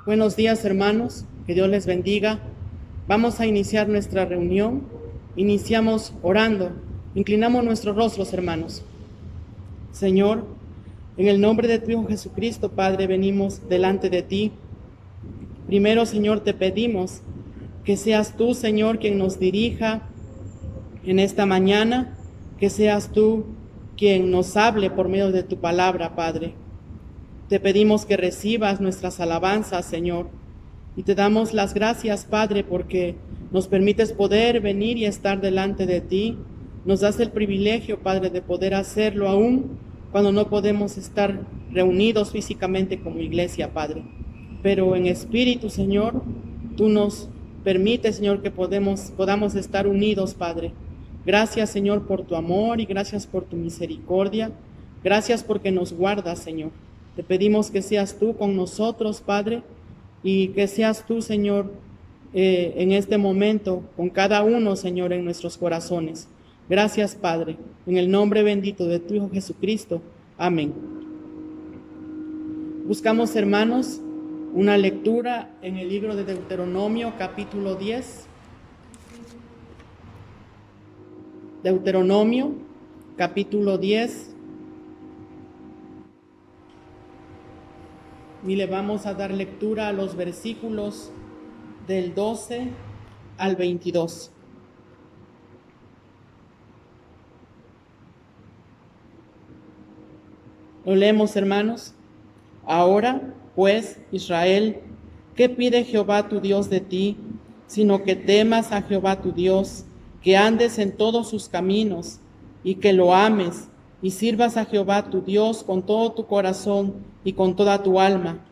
Buenos días, hermanos, que Dios les bendiga. Vamos a iniciar nuestra reunión. Iniciamos orando. Inclinamos nuestros rostros, hermanos. Señor, en el nombre de tu Hijo Jesucristo, Padre, venimos delante de ti. Primero, Señor, te pedimos que seas tú, Señor, quien nos dirija en esta mañana, que seas tú quien nos hable por medio de tu palabra, Padre. Te pedimos que recibas nuestras alabanzas, Señor, y te damos las gracias, Padre, porque nos permites poder venir y estar delante de ti. Nos das el privilegio, Padre, de poder hacerlo aún cuando no podemos estar reunidos físicamente como iglesia, Padre. Pero en espíritu, Señor, tú nos permites, Señor, que podamos estar unidos, Padre. Gracias, Señor, por tu amor y gracias por tu misericordia. Gracias porque nos guardas, Señor. Te pedimos que seas tú con nosotros, Padre, y que seas tú, Señor, en este momento, con cada uno, Señor, en nuestros corazones. Gracias, Padre, en el nombre bendito de tu Hijo Jesucristo. Amén. Buscamos, hermanos, una lectura en el libro de Deuteronomio, capítulo 10. Deuteronomio, capítulo 10. Y le vamos a dar lectura a los versículos del 12 al 22. Lo leemos, hermanos. Ahora, pues, Israel, ¿qué pide Jehová tu Dios de ti? Sino que temas a Jehová tu Dios, que andes en todos sus caminos, y que lo ames, y sirvas a Jehová tu Dios con todo tu corazón y con toda tu alma,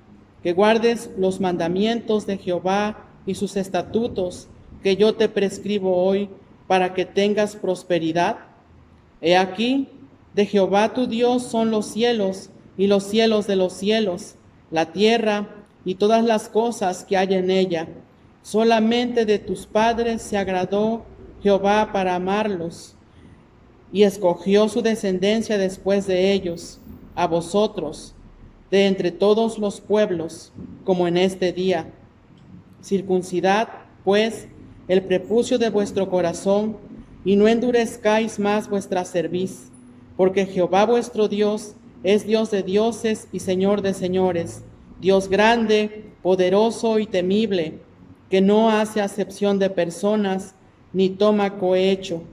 que guardes los mandamientos de Jehová y sus estatutos que yo te prescribo hoy, para que tengas prosperidad. He aquí, de Jehová tu Dios son los cielos y los cielos de los cielos, la tierra y todas las cosas que hay en ella. Solamente de tus padres se agradó Jehová para amarlos, y escogió su descendencia después de ellos, a vosotros, de entre todos los pueblos, como en este día. Circuncidad, pues, el prepucio de vuestro corazón, y no endurezcáis más vuestra cerviz, porque Jehová vuestro Dios es Dios de dioses y Señor de señores, Dios grande, poderoso y temible, que no hace acepción de personas, ni toma cohecho,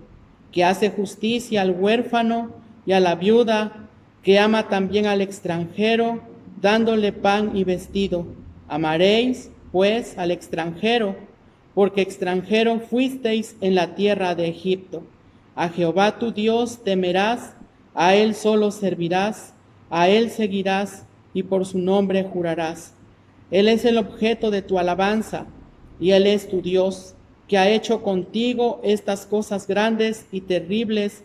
que hace justicia al huérfano y a la viuda, que ama también al extranjero, dándole pan y vestido. Amaréis, pues, al extranjero, porque extranjero fuisteis en la tierra de Egipto. A Jehová tu Dios temerás, a él solo servirás, a él seguirás y por su nombre jurarás. Él es el objeto de tu alabanza y él es tu Dios, que ha hecho contigo estas cosas grandes y terribles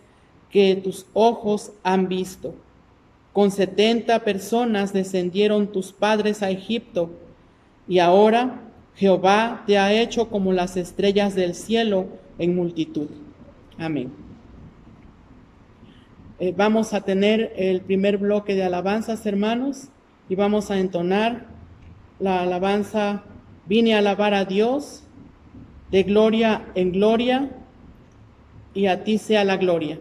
que tus ojos han visto. Con 70 personas descendieron tus padres a Egipto, y ahora Jehová te ha hecho como las estrellas del cielo en multitud. Amén. Vamos a tener el primer bloque de alabanzas, hermanos, y vamos a entonar la alabanza Vine a alabar a Dios, de gloria en gloria, y a ti sea la gloria.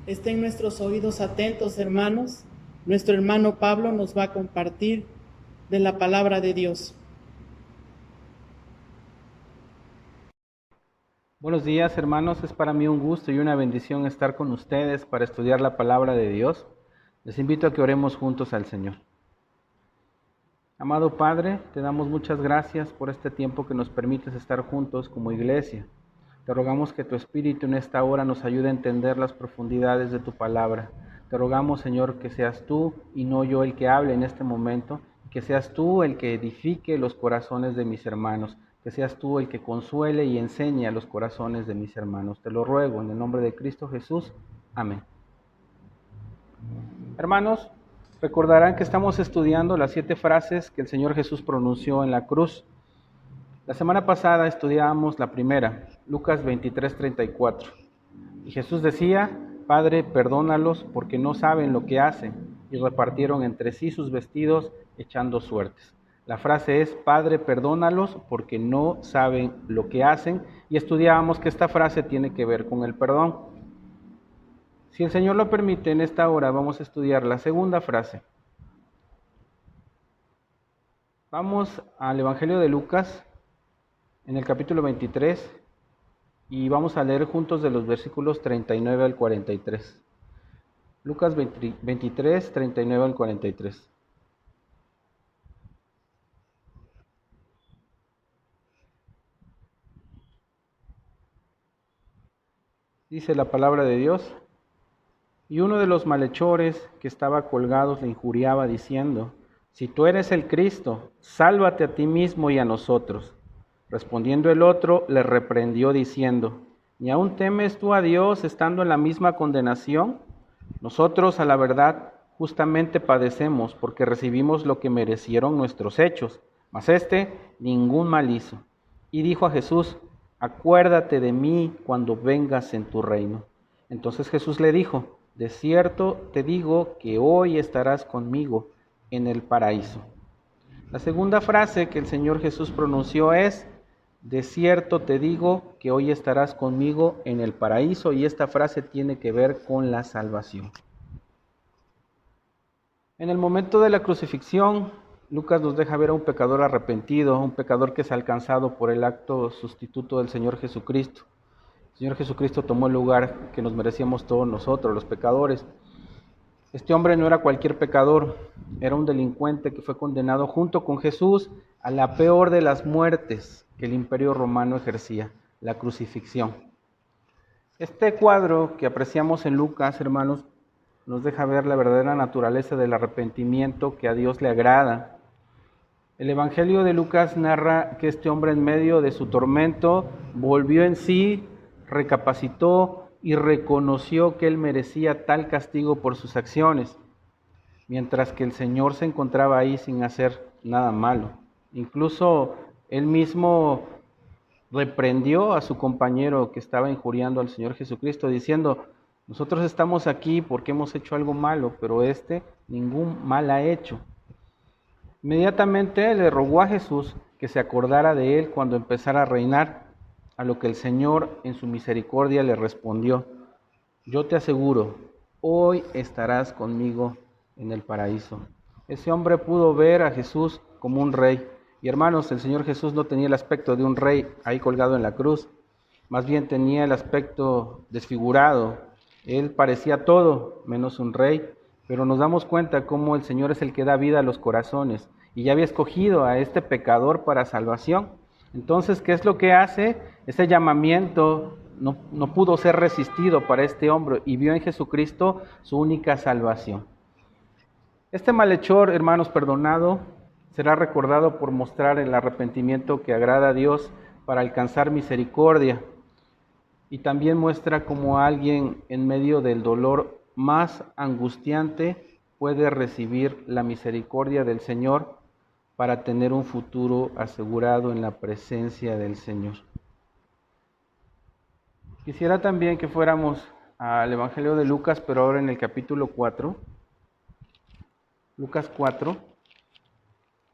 Estén nuestros oídos atentos, hermanos. Nuestro hermano Pablo nos va a compartir de la palabra de Dios. Buenos días, hermanos. Es para mí un gusto y una bendición estar con ustedes para estudiar la palabra de Dios. Les invito a que oremos juntos al Señor. Amado Padre, te damos muchas gracias por este tiempo que nos permites estar juntos como iglesia. Te rogamos que tu Espíritu en esta hora nos ayude a entender las profundidades de tu palabra. Te rogamos, Señor, que seas tú y no yo el que hable en este momento, que seas tú el que edifique los corazones de mis hermanos, que seas tú el que consuele y enseñe a los corazones de mis hermanos. Te lo ruego en el nombre de Cristo Jesús. Amén. Hermanos, recordarán que estamos estudiando las 7 frases que el Señor Jesús pronunció en la cruz. La semana pasada estudiábamos la primera, Lucas 23:34. Y Jesús decía: Padre, perdónalos porque no saben lo que hacen. Y repartieron entre sí sus vestidos echando suertes. La frase es: Padre, perdónalos porque no saben lo que hacen. Y estudiábamos que esta frase tiene que ver con el perdón. Si el Señor lo permite, en esta hora vamos a estudiar la segunda frase. Vamos al Evangelio de Lucas, en el capítulo 23, y vamos a leer juntos de los versículos 39 al 43. Lucas 23, 39 al 43. Dice la palabra de Dios: Y uno de los malhechores que estaba colgados le injuriaba diciendo: Si tú eres el Cristo, sálvate a ti mismo y a nosotros. Respondiendo el otro, le reprendió diciendo: ¿Ni aún temes tú a Dios estando en la misma condenación? Nosotros, a la verdad, justamente padecemos porque recibimos lo que merecieron nuestros hechos, mas éste ningún mal hizo. Y dijo a Jesús: Acuérdate de mí cuando vengas en tu reino. Entonces Jesús le dijo: De cierto te digo que hoy estarás conmigo en el paraíso. La segunda frase que el Señor Jesús pronunció es: De cierto te digo que hoy estarás conmigo en el paraíso, y esta frase tiene que ver con la salvación. En el momento de la crucifixión, Lucas nos deja ver a un pecador arrepentido, un pecador que es alcanzado por el acto sustituto del Señor Jesucristo. El Señor Jesucristo tomó el lugar que nos merecíamos todos nosotros, los pecadores. Este hombre no era cualquier pecador, era un delincuente que fue condenado junto con Jesús a la peor de las muertes que el Imperio Romano ejercía, la crucifixión. Este cuadro que apreciamos en Lucas, hermanos, nos deja ver la verdadera naturaleza del arrepentimiento que a Dios le agrada. El Evangelio de Lucas narra que este hombre, en medio de su tormento, volvió en sí, recapacitó y reconoció que él merecía tal castigo por sus acciones, mientras que el Señor se encontraba ahí sin hacer nada malo. Incluso él mismo reprendió a su compañero que estaba injuriando al Señor Jesucristo, diciendo: nosotros estamos aquí porque hemos hecho algo malo, pero este ningún mal ha hecho. Inmediatamente le rogó a Jesús que se acordara de él cuando empezara a reinar, a lo que el Señor en su misericordia le respondió: Yo te aseguro, hoy estarás conmigo en el paraíso. Ese hombre pudo ver a Jesús como un rey. Y hermanos, el Señor Jesús no tenía el aspecto de un rey ahí colgado en la cruz, más bien tenía el aspecto desfigurado. Él parecía todo menos un rey, pero nos damos cuenta cómo el Señor es el que da vida a los corazones y ya había escogido a este pecador para salvación. Entonces, ¿qué es lo que hace? Ese llamamiento no pudo ser resistido para este hombre y vio en Jesucristo su única salvación. Este malhechor, hermanos, perdonado, será recordado por mostrar el arrepentimiento que agrada a Dios para alcanzar misericordia. Y también muestra cómo alguien en medio del dolor más angustiante puede recibir la misericordia del Señor para tener un futuro asegurado en la presencia del Señor. Quisiera también que fuéramos al Evangelio de Lucas, pero ahora en el capítulo 4. Lucas 4,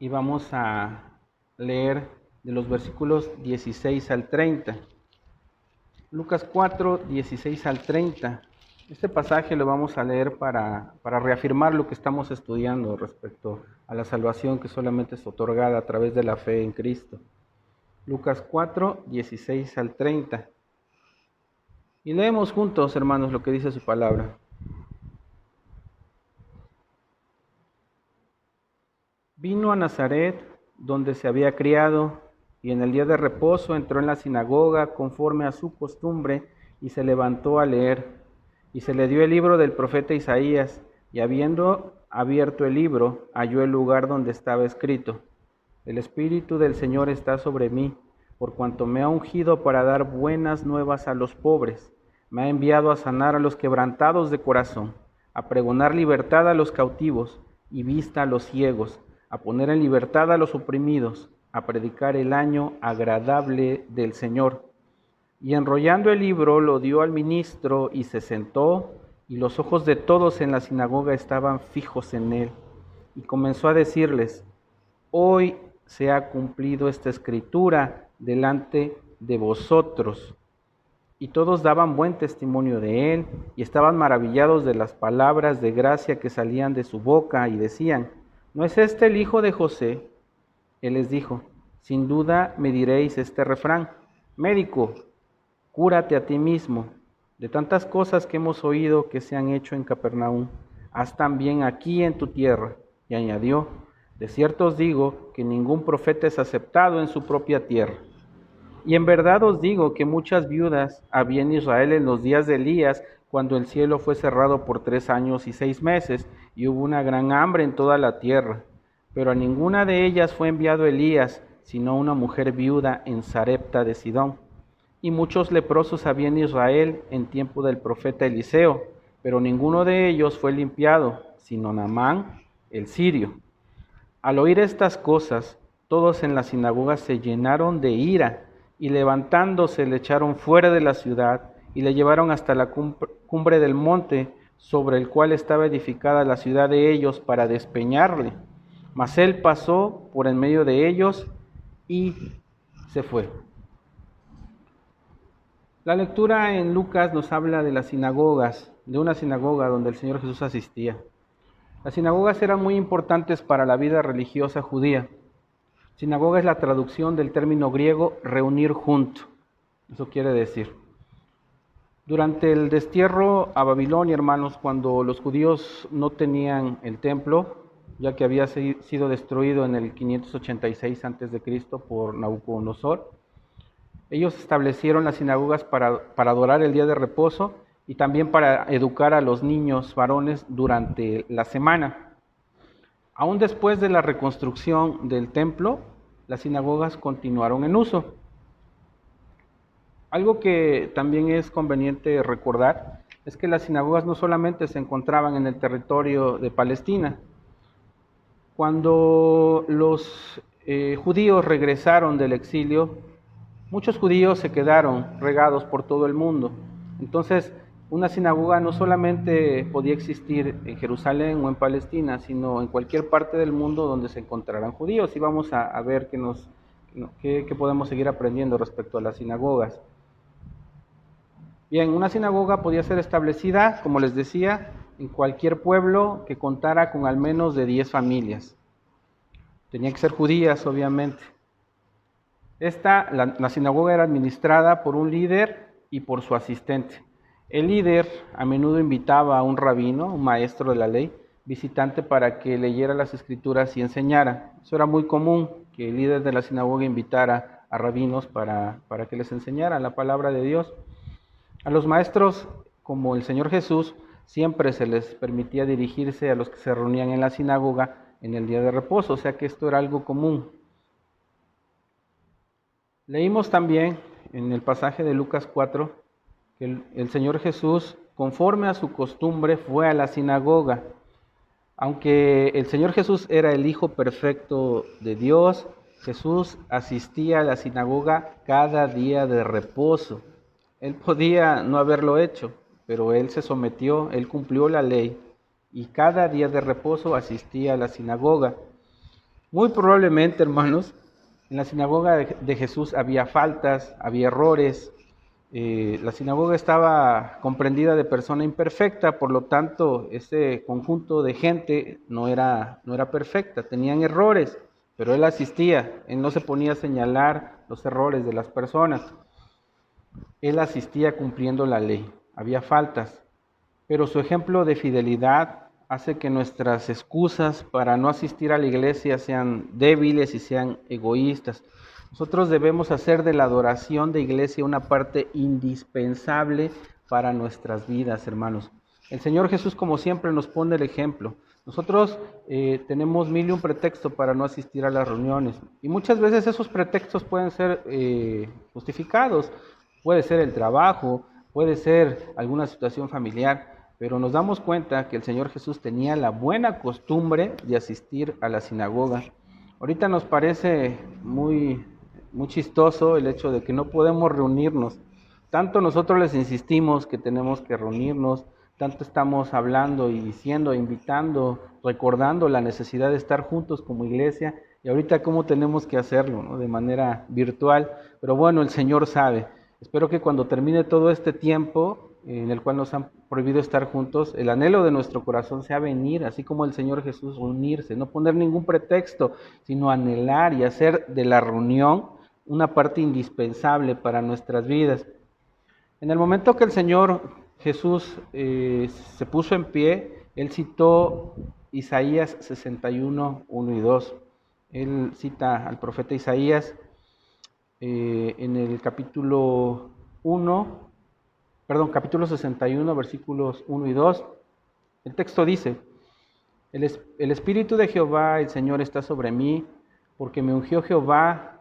y vamos a leer de los versículos 16 al 30. Lucas 4, 16 al 30. Este pasaje lo vamos a leer para reafirmar lo que estamos estudiando respecto a la salvación que solamente es otorgada a través de la fe en Cristo. Lucas 4, 16 al 30. Y leemos juntos, hermanos, lo que dice su palabra. Vino a Nazaret, donde se había criado, y en el día de reposo entró en la sinagoga conforme a su costumbre, y se levantó a leer. Y se le dio el libro del profeta Isaías, y habiendo abierto el libro, halló el lugar donde estaba escrito: El Espíritu del Señor está sobre mí, por cuanto me ha ungido para dar buenas nuevas a los pobres. Me ha enviado a sanar a los quebrantados de corazón, a pregonar libertad a los cautivos y vista a los ciegos, a poner en libertad a los oprimidos, a predicar el año agradable del Señor. Y enrollando el libro lo dio al ministro y se sentó, y los ojos de todos en la sinagoga estaban fijos en él. Y comenzó a decirles: Hoy se ha cumplido esta escritura delante de vosotros. Y todos daban buen testimonio de él, y estaban maravillados de las palabras de gracia que salían de su boca, y decían: ¿No es este el hijo de José? Él les dijo: Sin duda me diréis este refrán: Médico, cúrate a ti mismo. De tantas cosas que hemos oído que se han hecho en Capernaum, haz también aquí en tu tierra. Y añadió: De cierto os digo que ningún profeta es aceptado en su propia tierra. Y en verdad os digo que muchas viudas había en Israel en los días de Elías, cuando el cielo fue cerrado por 3 años y 6 meses, y hubo una gran hambre en toda la tierra. Pero a ninguna de ellas fue enviado Elías, sino una mujer viuda en Sarepta de Sidón. Y muchos leprosos había en Israel en tiempo del profeta Eliseo, pero ninguno de ellos fue limpiado, sino Naamán el sirio. Al oír estas cosas, todos en la sinagoga se llenaron de ira, y levantándose le echaron fuera de la ciudad, y le llevaron hasta la cumbre del monte sobre el cual estaba edificada la ciudad de ellos, para despeñarle. Mas él pasó por en medio de ellos y se fue. La lectura en Lucas nos habla de las sinagogas, de una sinagoga donde el Señor Jesús asistía. Las sinagogas eran muy importantes para la vida religiosa judía. Sinagoga es la traducción del término griego reunir junto. Eso quiere decir: durante el destierro a Babilonia, hermanos, cuando los judíos no tenían el templo, ya que había sido destruido en el 586 a.C. por Nabucodonosor, ellos establecieron las sinagogas para adorar el día de reposo y también para educar a los niños varones durante la semana. Aún después de la reconstrucción del templo, las sinagogas continuaron en uso. Algo que también es conveniente recordar es que las sinagogas no solamente se encontraban en el territorio de Palestina. Cuando los judíos regresaron del exilio, muchos judíos se quedaron regados por todo el mundo. Entonces, una sinagoga no solamente podía existir en Jerusalén o en Palestina, sino en cualquier parte del mundo donde se encontraran judíos. Y vamos a ver qué podemos seguir aprendiendo respecto a las sinagogas. Bien, una sinagoga podía ser establecida, como les decía, en cualquier pueblo que contara con al menos de 10 familias. Tenían que ser judías, obviamente. La sinagoga era administrada por un líder y por su asistente. El líder a menudo invitaba a un rabino, un maestro de la ley, visitante, para que leyera las escrituras y enseñara. Eso era muy común, que el líder de la sinagoga invitara a rabinos para que les enseñaran la palabra de Dios. A los maestros, como el Señor Jesús, siempre se les permitía dirigirse a los que se reunían en la sinagoga en el día de reposo, o sea que esto era algo común. Leímos también en el pasaje de Lucas 4 que el Señor Jesús, conforme a su costumbre, fue a la sinagoga. Aunque el Señor Jesús era el Hijo perfecto de Dios, Jesús asistía a la sinagoga cada día de reposo. Él podía no haberlo hecho, pero él se sometió, él cumplió la ley y cada día de reposo asistía a la sinagoga. Muy probablemente, hermanos, en la sinagoga de Jesús había faltas, había errores, La sinagoga estaba comprendida de persona imperfecta, por lo tanto, ese conjunto de gente no era perfecta, tenían errores, pero él asistía, él no se ponía a señalar los errores de las personas, él asistía cumpliendo la ley, había faltas, pero su ejemplo de fidelidad hace que nuestras excusas para no asistir a la iglesia sean débiles y sean egoístas. Nosotros debemos hacer de la adoración de iglesia una parte indispensable para nuestras vidas, hermanos. El Señor Jesús, como siempre, nos pone el ejemplo. Nosotros tenemos mil y un pretexto para no asistir a las reuniones y muchas veces esos pretextos pueden ser justificados. Puede ser el trabajo, puede ser alguna situación familiar, pero nos damos cuenta que el Señor Jesús tenía la buena costumbre de asistir a la sinagoga. Ahorita nos parece muy chistoso el hecho de que no podemos reunirnos. Tanto nosotros les insistimos que tenemos que reunirnos, tanto estamos hablando y diciendo, invitando, recordando la necesidad de estar juntos como iglesia, y ahorita cómo tenemos que hacerlo, ¿no? De manera virtual, pero bueno, el Señor sabe. Espero que cuando termine todo este tiempo en el cual nos han prohibido estar juntos, el anhelo de nuestro corazón sea venir, así como el Señor Jesús, unirse, no poner ningún pretexto, sino anhelar y hacer de la reunión una parte indispensable para nuestras vidas. En el momento que el Señor Jesús se puso en pie, Él citó Isaías 61, 1 y 2. Él cita al profeta Isaías en el capítulo 61, versículos 1 y 2. El texto dice: el Espíritu de Jehová, el Señor, está sobre mí, porque me ungió Jehová,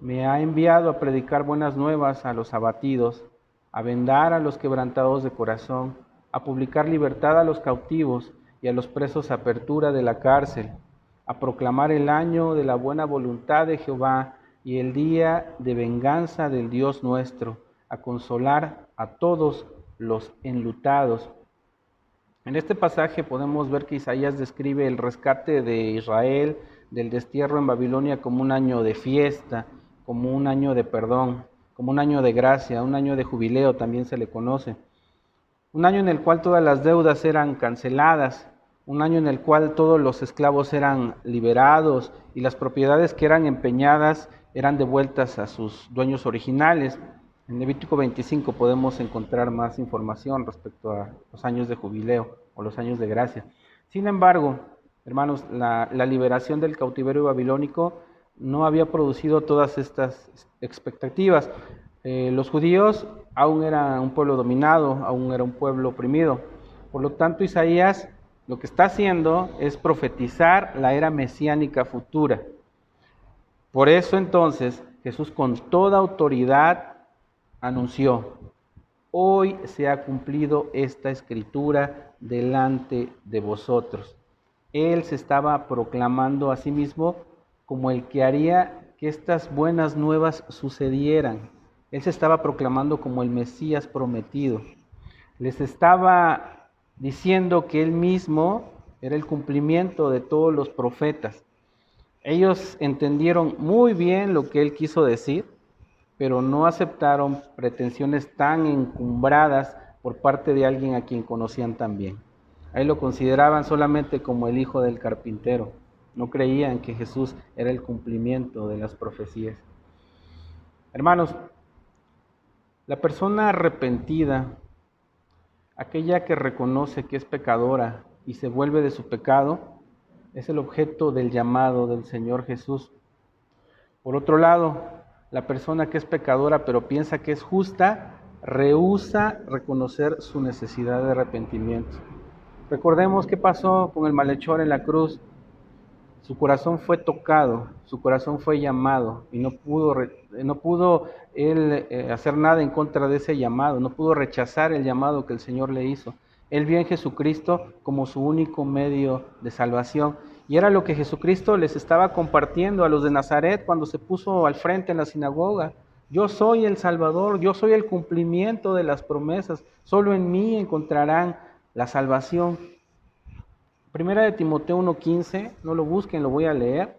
me ha enviado a predicar buenas nuevas a los abatidos, a vendar a los quebrantados de corazón, a publicar libertad a los cautivos y a los presos apertura de la cárcel, a proclamar el año de la buena voluntad de Jehová y el día de venganza del Dios nuestro, a consolar a todos los enlutados. En este pasaje podemos ver que Isaías describe el rescate de Israel del destierro en Babilonia como un año de fiesta, como un año de perdón, como un año de gracia, un año de jubileo también se le conoce. Un año en el cual todas las deudas eran canceladas, un año en el cual todos los esclavos eran liberados y las propiedades que eran empeñadas eran devueltas a sus dueños originales. En Levítico 25 podemos encontrar más información respecto a los años de jubileo o los años de gracia. Sin embargo, hermanos, la liberación del cautiverio babilónico no había producido todas estas expectativas. Los judíos aún eran un pueblo dominado, aún era un pueblo oprimido. Por lo tanto, Isaías lo que está haciendo es profetizar la era mesiánica futura. Por eso entonces Jesús con toda autoridad anunció: hoy se ha cumplido esta escritura delante de vosotros. Él se estaba proclamando a sí mismo como el que haría que estas buenas nuevas sucedieran. Él se estaba proclamando como el Mesías prometido. Les estaba diciendo que él mismo era el cumplimiento de todos los profetas. Ellos entendieron muy bien lo que él quiso decir, pero no aceptaron pretensiones tan encumbradas por parte de alguien a quien conocían tan bien. A él lo consideraban solamente como el hijo del carpintero. No creían que Jesús era el cumplimiento de las profecías. Hermanos, la persona arrepentida, aquella que reconoce que es pecadora y se vuelve de su pecado, es el objeto del llamado del Señor Jesús. Por otro lado, la persona que es pecadora pero piensa que es justa, rehúsa reconocer su necesidad de arrepentimiento. Recordemos qué pasó con el malhechor en la cruz. Su corazón fue tocado, su corazón fue llamado y no pudo él hacer nada en contra de ese llamado, no pudo rechazar el llamado que el Señor le hizo. Él vio en Jesucristo como su único medio de salvación. Y era lo que Jesucristo les estaba compartiendo a los de Nazaret cuando se puso al frente en la sinagoga. Yo soy el Salvador, yo soy el cumplimiento de las promesas. Solo en mí encontrarán la salvación. Primera de Timoteo 1:15, no lo busquen, lo voy a leer.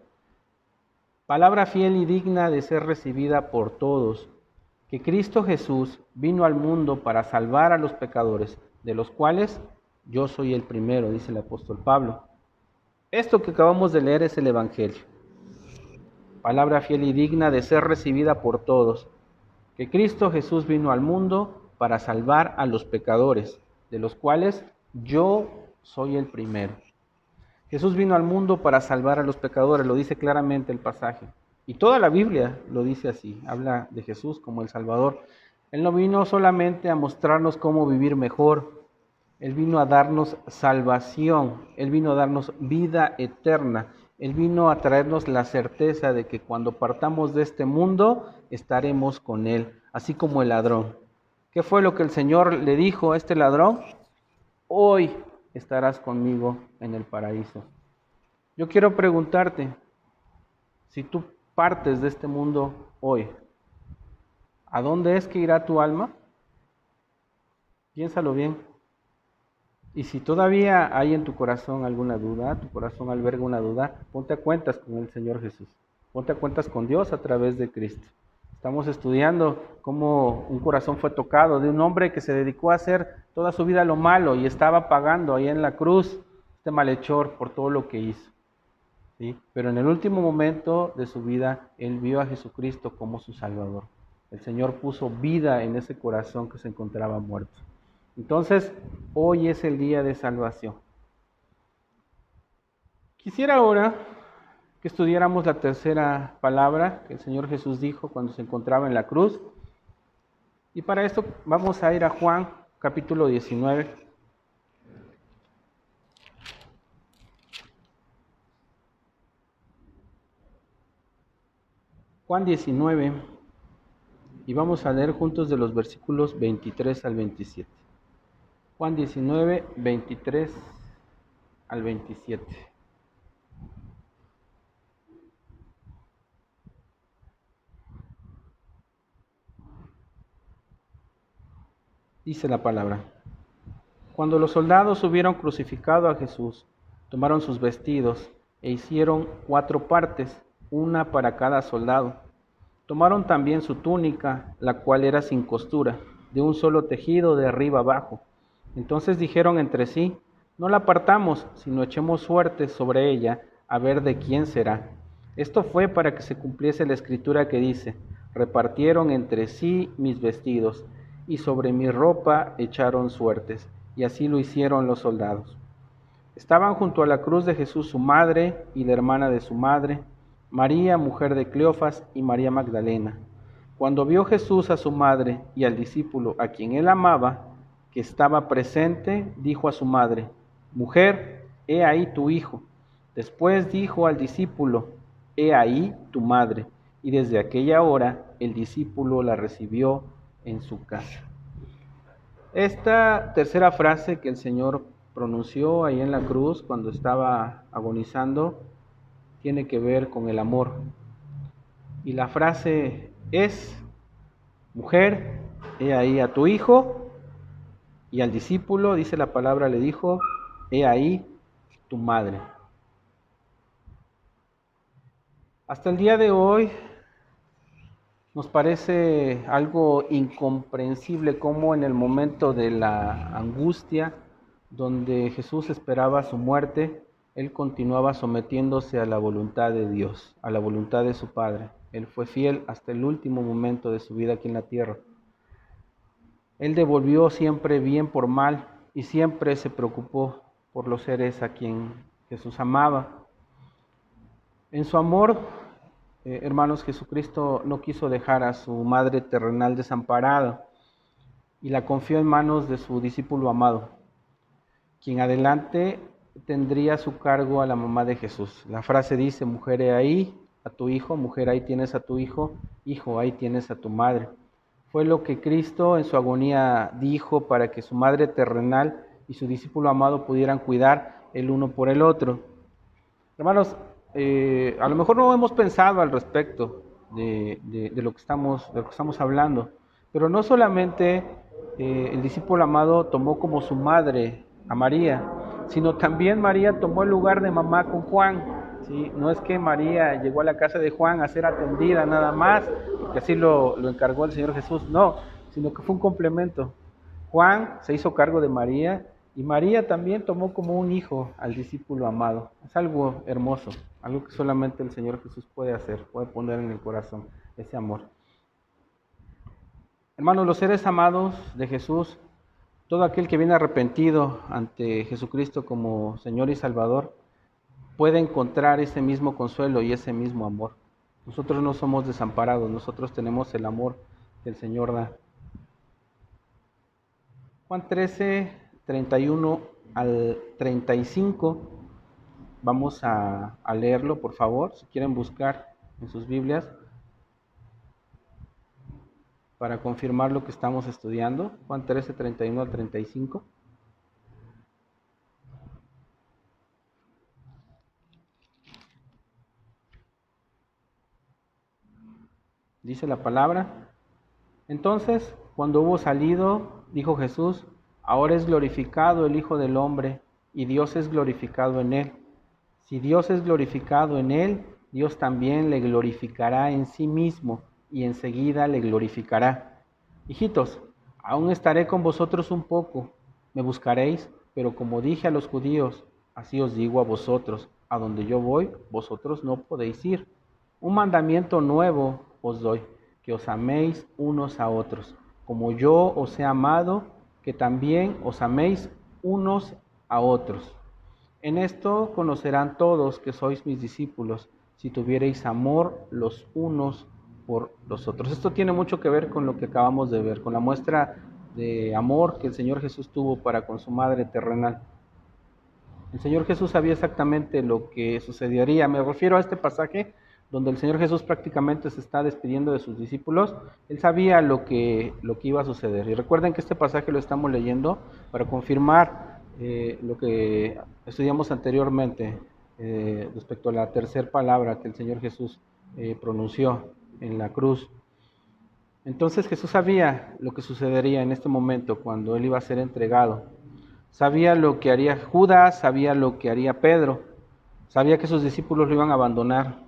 Palabra fiel y digna de ser recibida por todos, que Cristo Jesús vino al mundo para salvar a los pecadores, de los cuales yo soy el primero, dice el apóstol Pablo. Esto que acabamos de leer es el Evangelio, palabra fiel y digna de ser recibida por todos, que Cristo Jesús vino al mundo para salvar a los pecadores, de los cuales yo soy el primero. Jesús vino al mundo para salvar a los pecadores, lo dice claramente el pasaje. Y toda la Biblia lo dice así, habla de Jesús como el Salvador. Él no vino solamente a mostrarnos cómo vivir mejor, Él vino a darnos salvación, Él vino a darnos vida eterna, Él vino a traernos la certeza de que cuando partamos de este mundo estaremos con Él, así como el ladrón. ¿Qué fue lo que el Señor le dijo a este ladrón? Hoy estarás conmigo en el paraíso. Yo quiero preguntarte, si tú partes de este mundo hoy, ¿a dónde es que irá tu alma? Piénsalo bien. Y si todavía hay en tu corazón alguna duda, tu corazón alberga una duda, ponte a cuentas con el Señor Jesús. Ponte a cuentas con Dios a través de Cristo. Estamos estudiando cómo un corazón fue tocado de un hombre que se dedicó a hacer toda su vida lo malo y estaba pagando ahí en la cruz este malhechor por todo lo que hizo. ¿Sí? Pero en el último momento de su vida, él vio a Jesucristo como su Salvador. El Señor puso vida en ese corazón que se encontraba muerto. Entonces, hoy es el día de salvación. Quisiera ahora que estudiáramos la tercera palabra que el Señor Jesús dijo cuando se encontraba en la cruz. Y para esto vamos a ir a Juan capítulo 19. Juan 19, y vamos a leer juntos de los versículos 23 al 27. Juan 19, 23 al 27. Dice la palabra: Cuando los soldados hubieron crucificado a Jesús, tomaron sus vestidos e hicieron 4 partes, una para cada soldado. Tomaron también su túnica, la cual era sin costura, de un solo tejido de arriba abajo. Entonces dijeron entre sí: no la partamos, sino echemos suertes sobre ella, a ver de quién será. Esto fue para que se cumpliese la escritura que dice: repartieron entre sí mis vestidos, y sobre mi ropa echaron suertes. Y así lo hicieron los soldados. Estaban junto a la cruz de Jesús su madre y la hermana de su madre, María, mujer de Cleofas, y María Magdalena. Cuando vio Jesús a su madre y al discípulo a quien él amaba, que estaba presente, dijo a su madre: mujer, he ahí tu hijo. Después dijo al discípulo: he ahí tu madre. Y desde aquella hora el discípulo la recibió en su casa. Esta tercera frase que el Señor pronunció ahí en la cruz cuando estaba agonizando tiene que ver con el amor. Y la frase es: mujer, he ahí a tu hijo. Y al discípulo, dice la palabra, le dijo: he ahí tu madre. Hasta el día de hoy nos parece algo incomprensible cómo en el momento de la angustia, donde Jesús esperaba su muerte, Él continuaba sometiéndose a la voluntad de Dios, a la voluntad de su Padre. Él fue fiel hasta el último momento de su vida aquí en la tierra. Él devolvió siempre bien por mal y siempre se preocupó por los seres a quien Jesús amaba. En su amor, hermanos, Jesucristo no quiso dejar a su madre terrenal desamparada y la confió en manos de su discípulo amado, quien adelante tendría a su cargo a la mamá de Jesús. La frase dice: mujer, he ahí a tu hijo, mujer, ahí tienes a tu hijo, hijo, ahí tienes a tu madre. Fue lo que Cristo en su agonía dijo para que su madre terrenal y su discípulo amado pudieran cuidar el uno por el otro. Hermanos, a lo mejor no hemos pensado al respecto de lo que estamos hablando, pero no solamente el discípulo amado tomó como su madre a María, sino también María tomó el lugar de mamá con Juan. ¿Sí? No es que María llegó a la casa de Juan a ser atendida nada más, porque porque así lo encargó el Señor Jesús, no, sino que fue un complemento. Juan se hizo cargo de María y María también tomó como un hijo al discípulo amado. Es algo hermoso, algo que solamente el Señor Jesús puede hacer, puede poner en el corazón ese amor. Hermanos, los seres amados de Jesús, todo aquel que viene arrepentido ante Jesucristo como Señor y Salvador, puede encontrar ese mismo consuelo y ese mismo amor. Nosotros no somos desamparados, nosotros tenemos el amor que el Señor da. Juan 13, 31 al 35, vamos a leerlo, por favor, si quieren buscar en sus Biblias, para confirmar lo que estamos estudiando. Juan 13, 31 al 35. Dice la palabra: entonces, cuando hubo salido, dijo Jesús: ahora es glorificado el Hijo del Hombre, y Dios es glorificado en él. Si Dios es glorificado en él, Dios también le glorificará en sí mismo, y enseguida le glorificará. Hijitos, aún estaré con vosotros un poco, me buscaréis, pero como dije a los judíos, así os digo a vosotros: a donde yo voy, vosotros no podéis ir. Un mandamiento nuevo os doy, que os améis unos a otros, como yo os he amado, que también os améis unos a otros. En esto conocerán todos que sois mis discípulos, si tuviereis amor los unos por los otros. Esto tiene mucho que ver con lo que acabamos de ver, con la muestra de amor que el Señor Jesús tuvo para con su madre terrenal. El Señor Jesús sabía exactamente lo que sucedería. Me refiero a este pasaje donde el Señor Jesús prácticamente se está despidiendo de sus discípulos. Él sabía lo que iba a suceder. Y recuerden que este pasaje lo estamos leyendo para confirmar lo que estudiamos anteriormente respecto a la tercera palabra que el Señor Jesús pronunció en la cruz. Entonces Jesús sabía lo que sucedería en este momento cuando Él iba a ser entregado. Sabía lo que haría Judas, sabía lo que haría Pedro, sabía que sus discípulos lo iban a abandonar,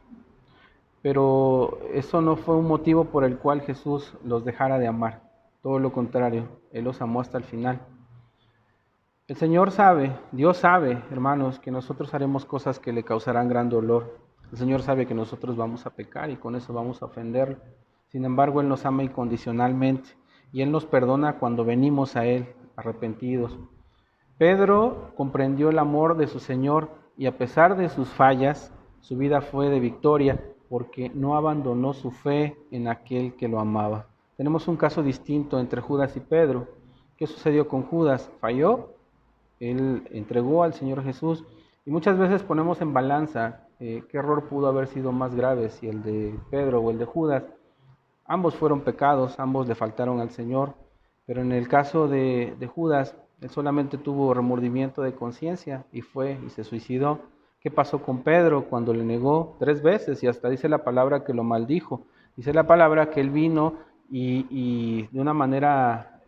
pero eso no fue un motivo por el cual Jesús los dejara de amar. Todo lo contrario, Él los amó hasta el final. El Señor sabe, Dios sabe, hermanos, que nosotros haremos cosas que le causarán gran dolor. El Señor sabe que nosotros vamos a pecar y con eso vamos a ofenderlo. Sin embargo, Él nos ama incondicionalmente y Él nos perdona cuando venimos a Él arrepentidos. Pedro comprendió el amor de su Señor y a pesar de sus fallas, su vida fue de victoria porque no abandonó su fe en aquel que lo amaba. Tenemos un caso distinto entre Judas y Pedro. ¿Qué sucedió con Judas? ¿Falló? Él entregó al Señor Jesús y muchas veces ponemos en balanza qué error pudo haber sido más grave, si el de Pedro o el de Judas. Ambos fueron pecados, ambos le faltaron al Señor, pero en el caso de Judas, él solamente tuvo remordimiento de conciencia y fue y se suicidó. ¿Qué pasó con Pedro cuando le negó 3 veces? Y hasta dice la palabra que lo maldijo. Dice la palabra que él vino y de una manera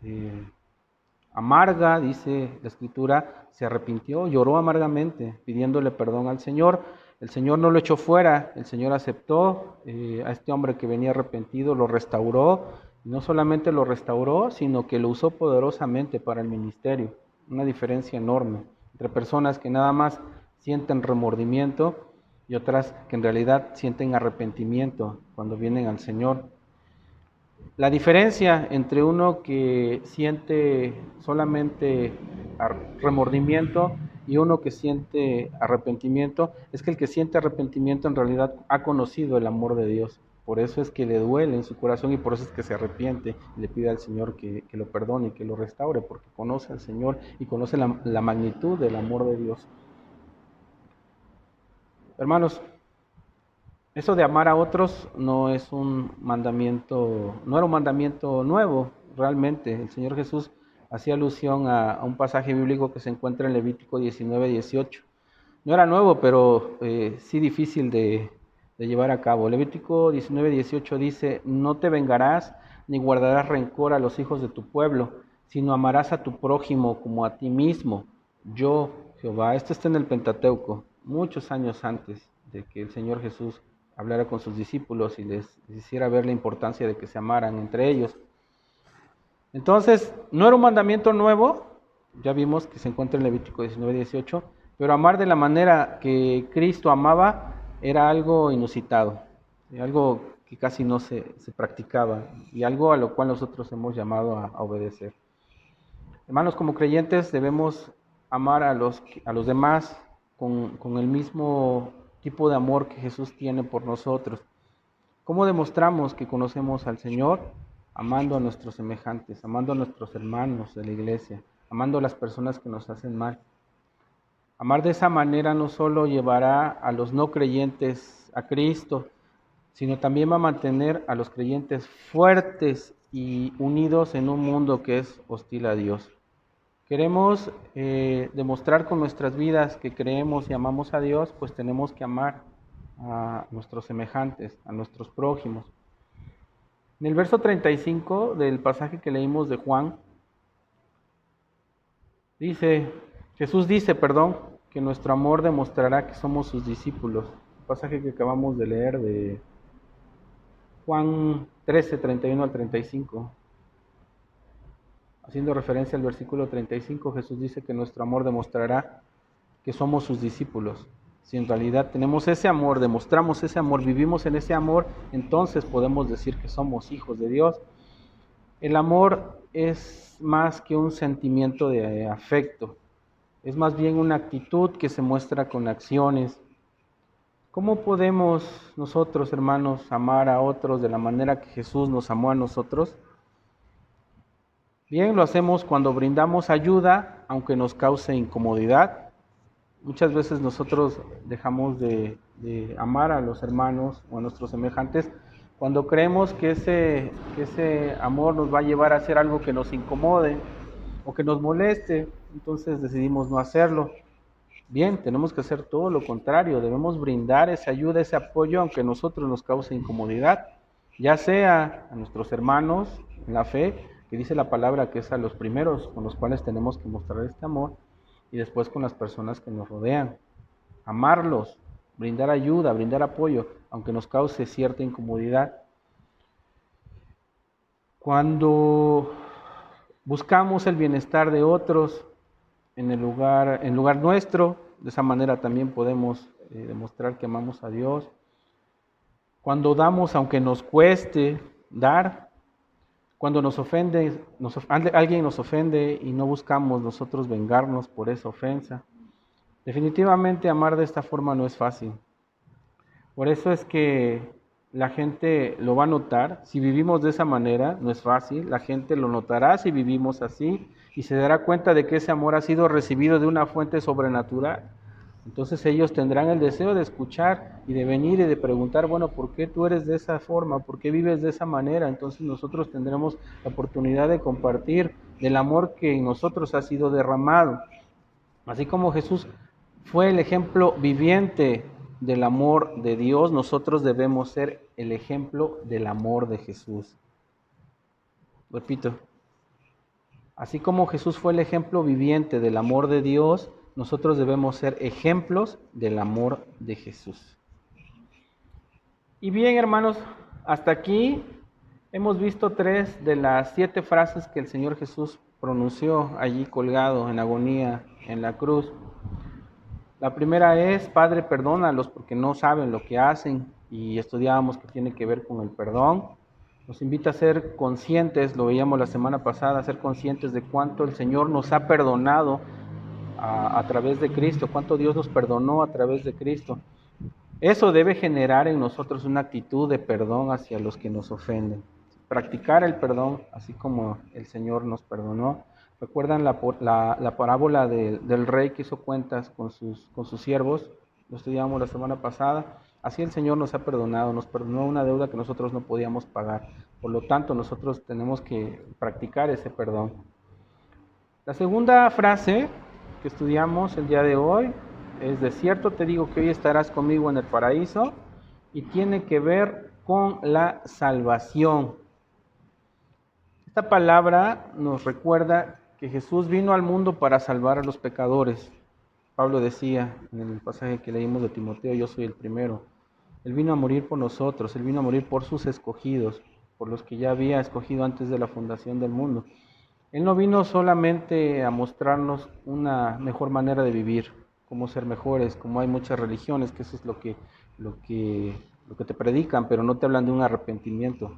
amarga, dice la Escritura, se arrepintió, lloró amargamente, pidiéndole perdón al Señor. El Señor no lo echó fuera, el Señor aceptó a este hombre que venía arrepentido, lo restauró. Y no solamente lo restauró, sino que lo usó poderosamente para el ministerio. Una diferencia enorme entre personas que nada más sienten remordimiento y otras que en realidad sienten arrepentimiento cuando vienen al Señor. La diferencia entre uno que siente solamente remordimiento y uno que siente arrepentimiento es que el que siente arrepentimiento en realidad ha conocido el amor de Dios. Por eso es que le duele en su corazón y por eso es que se arrepiente y le pide al Señor que lo perdone y que lo restaure, porque conoce al Señor y conoce la magnitud del amor de Dios. Hermanos, eso de amar a otros no es un mandamiento, no era un mandamiento nuevo, realmente. El Señor Jesús hacía alusión a un pasaje bíblico que se encuentra en Levítico 19:18. No era nuevo, pero sí difícil de llevar a cabo. Levítico 19:18 dice: no te vengarás ni guardarás rencor a los hijos de tu pueblo, sino amarás a tu prójimo como a ti mismo. Yo, Jehová. Esto está en el Pentateuco, muchos años antes de que el Señor Jesús hablara con sus discípulos y les hiciera ver la importancia de que se amaran entre ellos. Entonces, no era un mandamiento nuevo, ya vimos que se encuentra en Levítico 19:18, pero amar de la manera que Cristo amaba era algo inusitado, algo que casi no se practicaba y algo a lo cual nosotros hemos llamado a obedecer. Hermanos, como creyentes debemos amar a los demás con el mismo tipo de amor que Jesús tiene por nosotros. ¿Cómo demostramos que conocemos al Señor? Amando a nuestros semejantes, amando a nuestros hermanos de la iglesia, amando a las personas que nos hacen mal. Amar de esa manera no solo llevará a los no creyentes a Cristo, sino también va a mantener a los creyentes fuertes y unidos en un mundo que es hostil a Dios. Queremos demostrar con nuestras vidas que creemos y amamos a Dios, pues tenemos que amar a nuestros semejantes, a nuestros prójimos. En el verso 35 del pasaje que leímos de Juan, Jesús dice, que nuestro amor demostrará que somos sus discípulos. El pasaje que acabamos de leer de Juan 13, 31 al 35. Haciendo referencia al versículo 35, Jesús dice que nuestro amor demostrará que somos sus discípulos. Si en realidad tenemos ese amor, demostramos ese amor, vivimos en ese amor, entonces podemos decir que somos hijos de Dios. El amor es más que un sentimiento de afecto, es más bien una actitud que se muestra con acciones. ¿Cómo podemos nosotros, hermanos, amar a otros de la manera que Jesús nos amó a nosotros? Bien, lo hacemos cuando brindamos ayuda, aunque nos cause incomodidad. Muchas veces nosotros dejamos de amar a los hermanos o a nuestros semejantes cuando creemos que ese amor nos va a llevar a hacer algo que nos incomode o que nos moleste, entonces decidimos no hacerlo. Bien, tenemos que hacer todo lo contrario, debemos brindar esa ayuda, ese apoyo, aunque a nosotros nos cause incomodidad, ya sea a nuestros hermanos en la fe, que dice la palabra que es a los primeros con los cuales tenemos que mostrar este amor, y después con las personas que nos rodean. Amarlos, brindar ayuda, brindar apoyo, aunque nos cause cierta incomodidad. Cuando buscamos el bienestar de otros en lugar nuestro, de esa manera también podemos demostrar que amamos a Dios. Cuando damos, aunque nos cueste dar, cuando alguien nos ofende y no buscamos nosotros vengarnos por esa ofensa. Definitivamente amar de esta forma no es fácil. Por eso es que la gente lo va a notar. Si vivimos de esa manera, no es fácil. La gente lo notará si vivimos así y se dará cuenta de que ese amor ha sido recibido de una fuente sobrenatural. Entonces ellos tendrán el deseo de escuchar y de venir y de preguntar, bueno, ¿por qué tú eres de esa forma? ¿Por qué vives de esa manera? Entonces nosotros tendremos la oportunidad de compartir del amor que en nosotros ha sido derramado. Así como Jesús fue el ejemplo viviente del amor de Dios, nosotros debemos ser el ejemplo del amor de Jesús. Repito, así como Jesús fue el ejemplo viviente del amor de Dios, nosotros debemos ser ejemplos del amor de Jesús. Y bien, hermanos, hasta aquí hemos visto 3 de las 7 frases que el Señor Jesús pronunció allí colgado en agonía en la cruz. La primera es, Padre, perdónalos porque no saben lo que hacen, y estudiábamos que tiene que ver con el perdón. Nos invita a ser conscientes, lo veíamos la semana pasada, a ser conscientes de cuánto el Señor nos ha perdonado a través de Cristo, cuánto Dios nos perdonó a través de Cristo. Eso debe generar en nosotros una actitud de perdón hacia los que nos ofenden. Practicar el perdón, así como el Señor nos perdonó. ¿Recuerdan la parábola del rey que hizo cuentas con sus siervos? Lo estudiamos la semana pasada. Así el Señor nos ha perdonado, nos perdonó una deuda que nosotros no podíamos pagar. Por lo tanto, nosotros tenemos que practicar ese perdón. La segunda frase que estudiamos el día de hoy es: de cierto te digo que hoy estarás conmigo en el paraíso, y tiene que ver con la salvación. Esta palabra nos recuerda que Jesús vino al mundo para salvar a los pecadores. Pablo decía en el pasaje que leímos de Timoteo, yo soy el primero. Él vino a morir por nosotros, Él vino a morir por sus escogidos, por los que ya había escogido antes de la fundación del mundo. Él no vino solamente a mostrarnos una mejor manera de vivir, cómo ser mejores, como hay muchas religiones, que eso es lo que te predican, pero no te hablan de un arrepentimiento.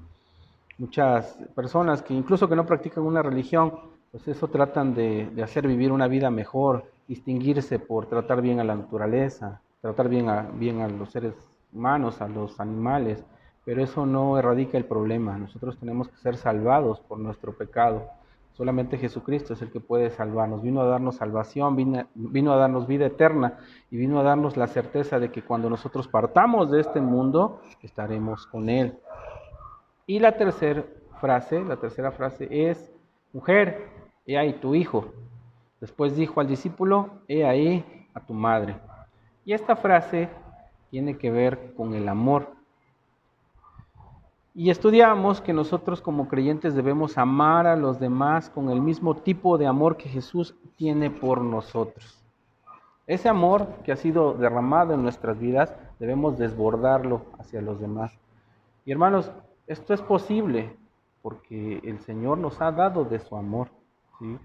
Muchas personas que incluso que no practican una religión, pues eso tratan de hacer vivir una vida mejor, distinguirse por tratar bien a la naturaleza, tratar bien a los seres humanos, a los animales, pero eso no erradica el problema. Nosotros tenemos que ser salvados por nuestro pecado. Solamente Jesucristo es el que puede salvarnos. Vino a darnos salvación, vino a darnos vida eterna y vino a darnos la certeza de que cuando nosotros partamos de este mundo, estaremos con Él. Y la tercera frase es, mujer, he ahí tu hijo. Después dijo al discípulo, he ahí a tu madre. Y esta frase tiene que ver con el amor. Y estudiamos que nosotros como creyentes debemos amar a los demás con el mismo tipo de amor que Jesús tiene por nosotros. Ese amor que ha sido derramado en nuestras vidas, debemos desbordarlo hacia los demás. Y hermanos, esto es posible porque el Señor nos ha dado de su amor, ¿sí?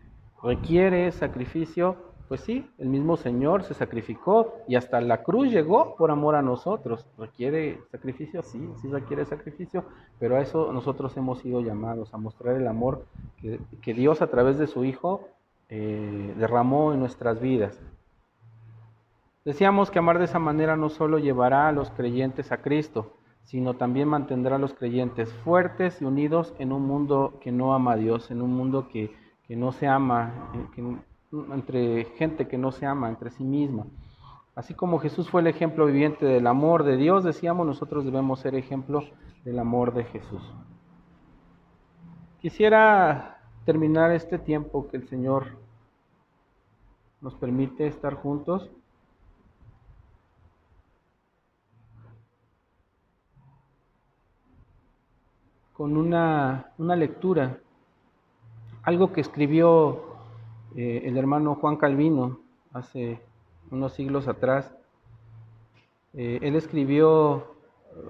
¿Requiere sacrificio? Pues sí, el mismo Señor se sacrificó y hasta la cruz llegó por amor a nosotros. ¿Requiere sacrificio? Sí, sí requiere sacrificio, pero a eso nosotros hemos sido llamados, a mostrar el amor que Dios a través de su Hijo derramó en nuestras vidas. Decíamos que amar de esa manera no solo llevará a los creyentes a Cristo, sino también mantendrá a los creyentes fuertes y unidos en un mundo que no ama a Dios, en un mundo que no se ama, entre gente que no se ama entre sí misma. Así como Jesús fue el ejemplo viviente del amor de Dios, decíamos, nosotros debemos ser ejemplo del amor de Jesús. Quisiera terminar este tiempo que el Señor nos permite estar juntos con una lectura, algo que escribió el hermano Juan Calvino hace unos siglos atrás. Él escribió,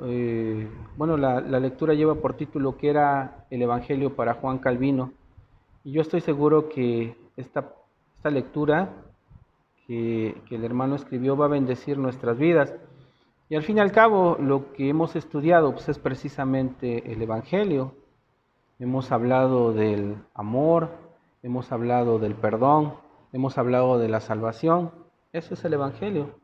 la lectura lleva por título que era el Evangelio para Juan Calvino, y yo estoy seguro que esta lectura que el hermano escribió va a bendecir nuestras vidas. Y al fin y al cabo, lo que hemos estudiado pues, es precisamente el Evangelio. Hemos hablado del amor, hemos hablado del perdón, hemos hablado de la salvación. Eso es el Evangelio.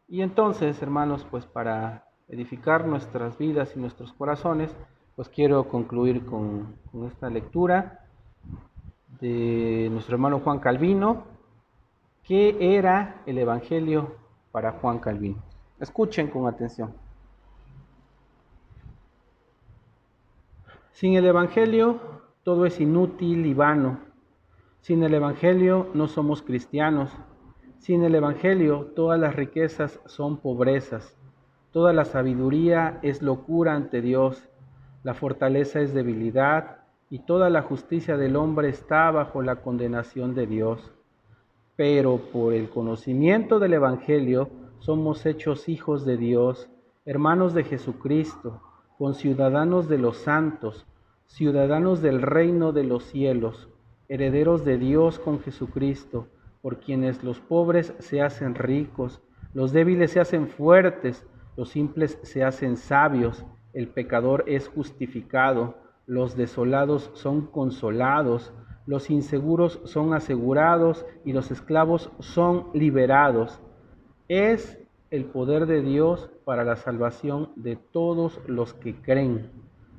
Y entonces, hermanos, pues para edificar nuestras vidas y nuestros corazones, pues quiero concluir con esta lectura de nuestro hermano Juan Calvino. ¿Qué era el Evangelio para Juan Calvino? Escuchen con atención. Sin el Evangelio todo es inútil y vano. Sin el Evangelio no somos cristianos. Sin el Evangelio todas las riquezas son pobrezas. Toda la sabiduría es locura ante Dios. La fortaleza es debilidad y toda la justicia del hombre está bajo la condenación de Dios. Pero por el conocimiento del Evangelio somos hechos hijos de Dios, hermanos de Jesucristo, conciudadanos de los santos, ciudadanos del reino de los cielos, herederos de Dios con Jesucristo, por quienes los pobres se hacen ricos, los débiles se hacen fuertes, los simples se hacen sabios, el pecador es justificado, los desolados son consolados, los inseguros son asegurados y los esclavos son liberados. Es el poder de Dios para la salvación de todos los que creen.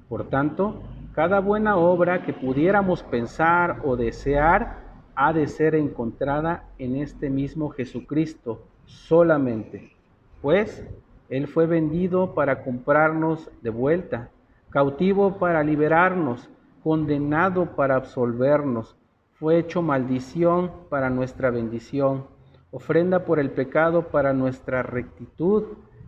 Por tanto, cada buena obra que pudiéramos pensar o desear ha de ser encontrada en este mismo Jesucristo solamente, pues Él fue vendido para comprarnos de vuelta, cautivo para liberarnos, condenado para absolvernos, fue hecho maldición para nuestra bendición, ofrenda por el pecado para nuestra rectitud,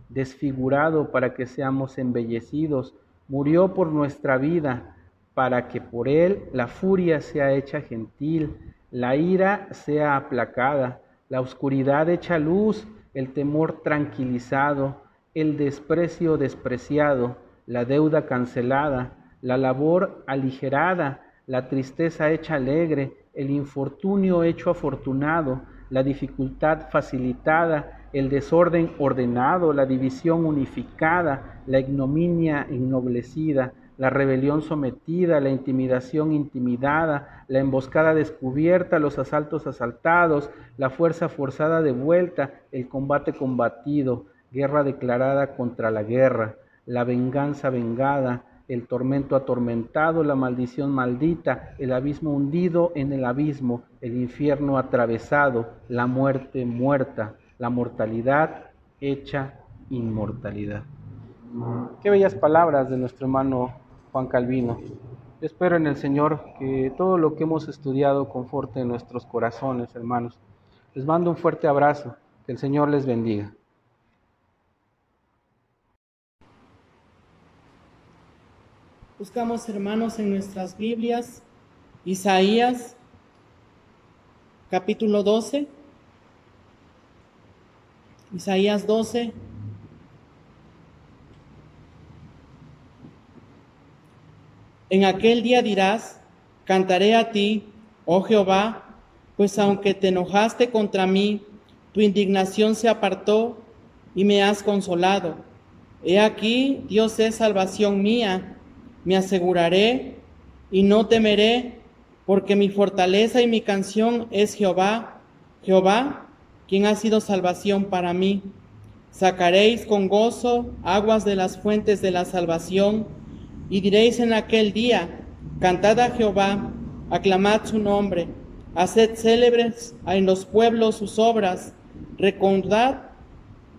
desfigurado para que seamos embellecidos, murió por nuestra vida, para que por él la furia sea hecha gentil, la ira sea aplacada, la oscuridad hecha luz, el temor tranquilizado, el desprecio despreciado, la deuda cancelada, la labor aligerada, la tristeza hecha alegre, el infortunio hecho afortunado, la dificultad facilitada, el desorden ordenado, la división unificada, la ignominia ennoblecida, la rebelión sometida, la intimidación intimidada, la emboscada descubierta, los asaltos asaltados, la fuerza forzada de vuelta, el combate combatido, guerra declarada contra la guerra, la venganza vengada, el tormento atormentado, la maldición maldita, el abismo hundido en el abismo, el infierno atravesado, la muerte muerta, la mortalidad hecha inmortalidad. Qué bellas palabras de nuestro hermano Juan Calvino. Yo espero en el Señor que todo lo que hemos estudiado conforte en nuestros corazones, hermanos. Les mando un fuerte abrazo. Que el Señor les bendiga. Buscamos, hermanos, en nuestras Biblias, Isaías, capítulo 12. Isaías 12. En aquel día dirás, cantaré a ti, oh Jehová, pues aunque te enojaste contra mí, tu indignación se apartó y me has consolado. He aquí, Dios es salvación mía, me aseguraré y no temeré, porque mi fortaleza y mi canción es Jehová, Jehová, quien ha sido salvación para mí. Sacaréis con gozo aguas de las fuentes de la salvación, y diréis en aquel día, cantad a Jehová, aclamad su nombre, haced célebres en los pueblos sus obras, recordad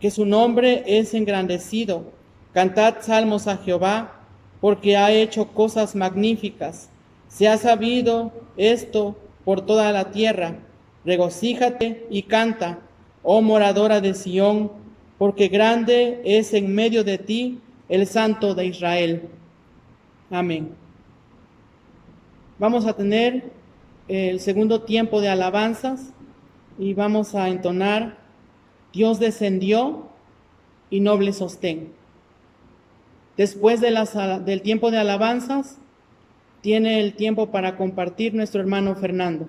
que su nombre es engrandecido, cantad salmos a Jehová, porque ha hecho cosas magníficas. Se ha sabido esto por toda la tierra. Regocíjate y canta, oh moradora de Sión, porque grande es en medio de ti el Santo de Israel. Amén. Vamos a tener el segundo tiempo de alabanzas y vamos a entonar Dios descendió y noble sostén. Después del tiempo de alabanzas, tiene el tiempo para compartir nuestro hermano Fernando.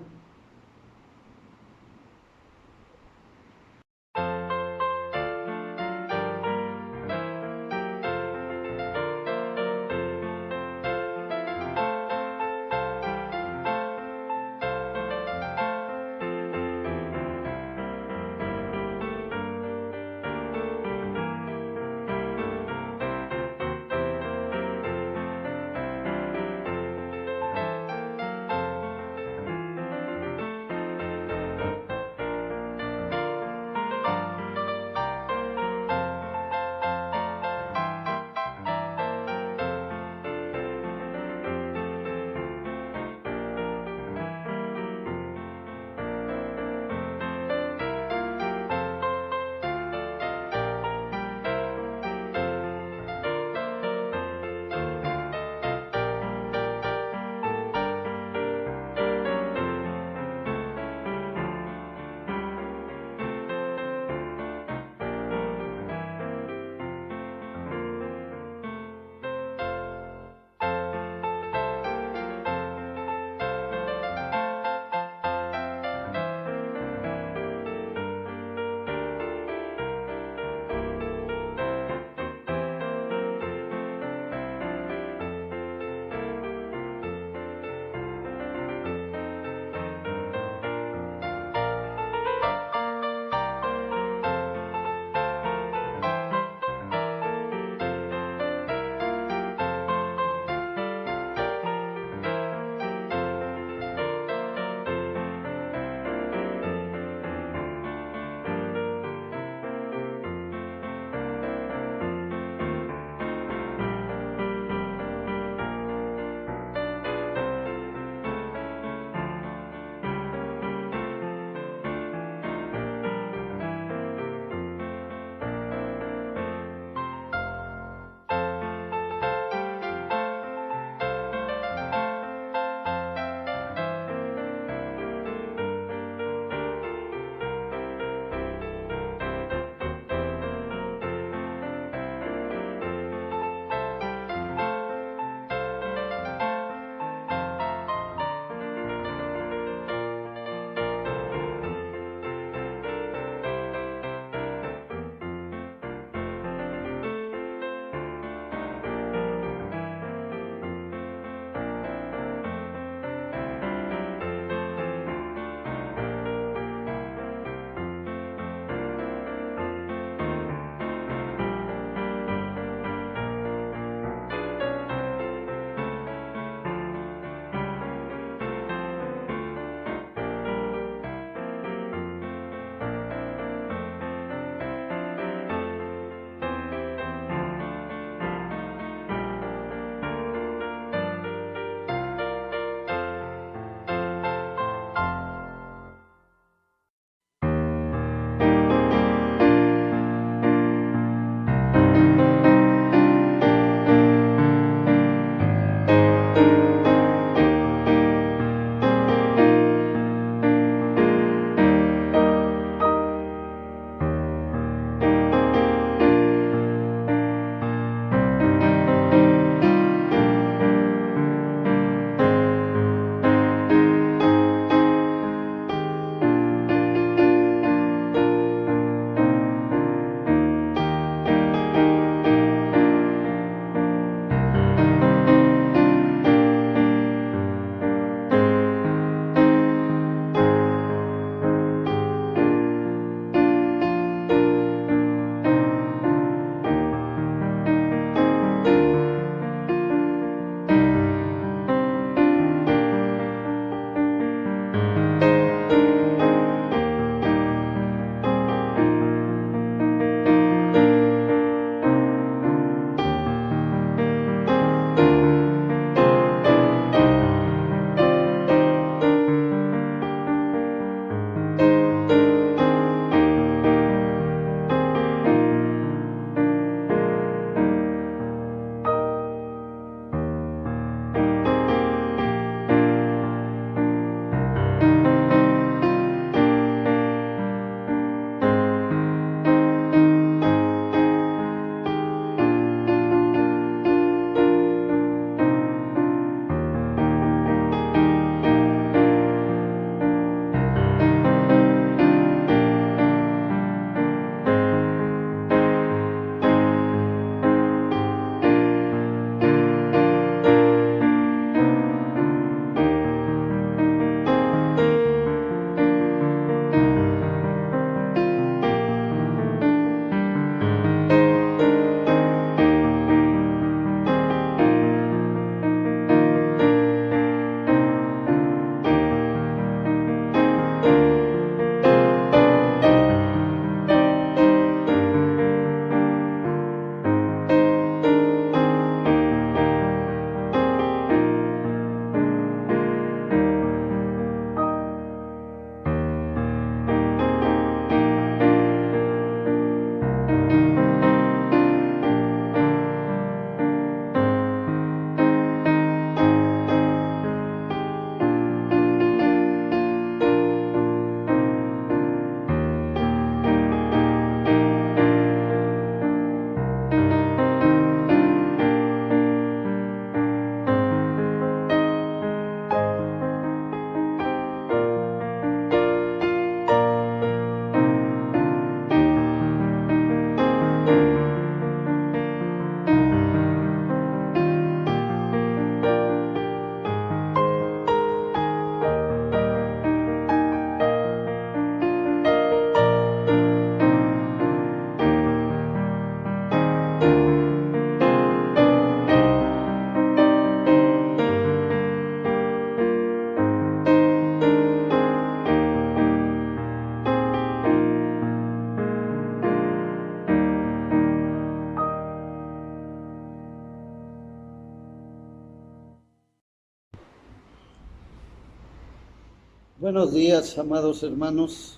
Buenos días, amados hermanos.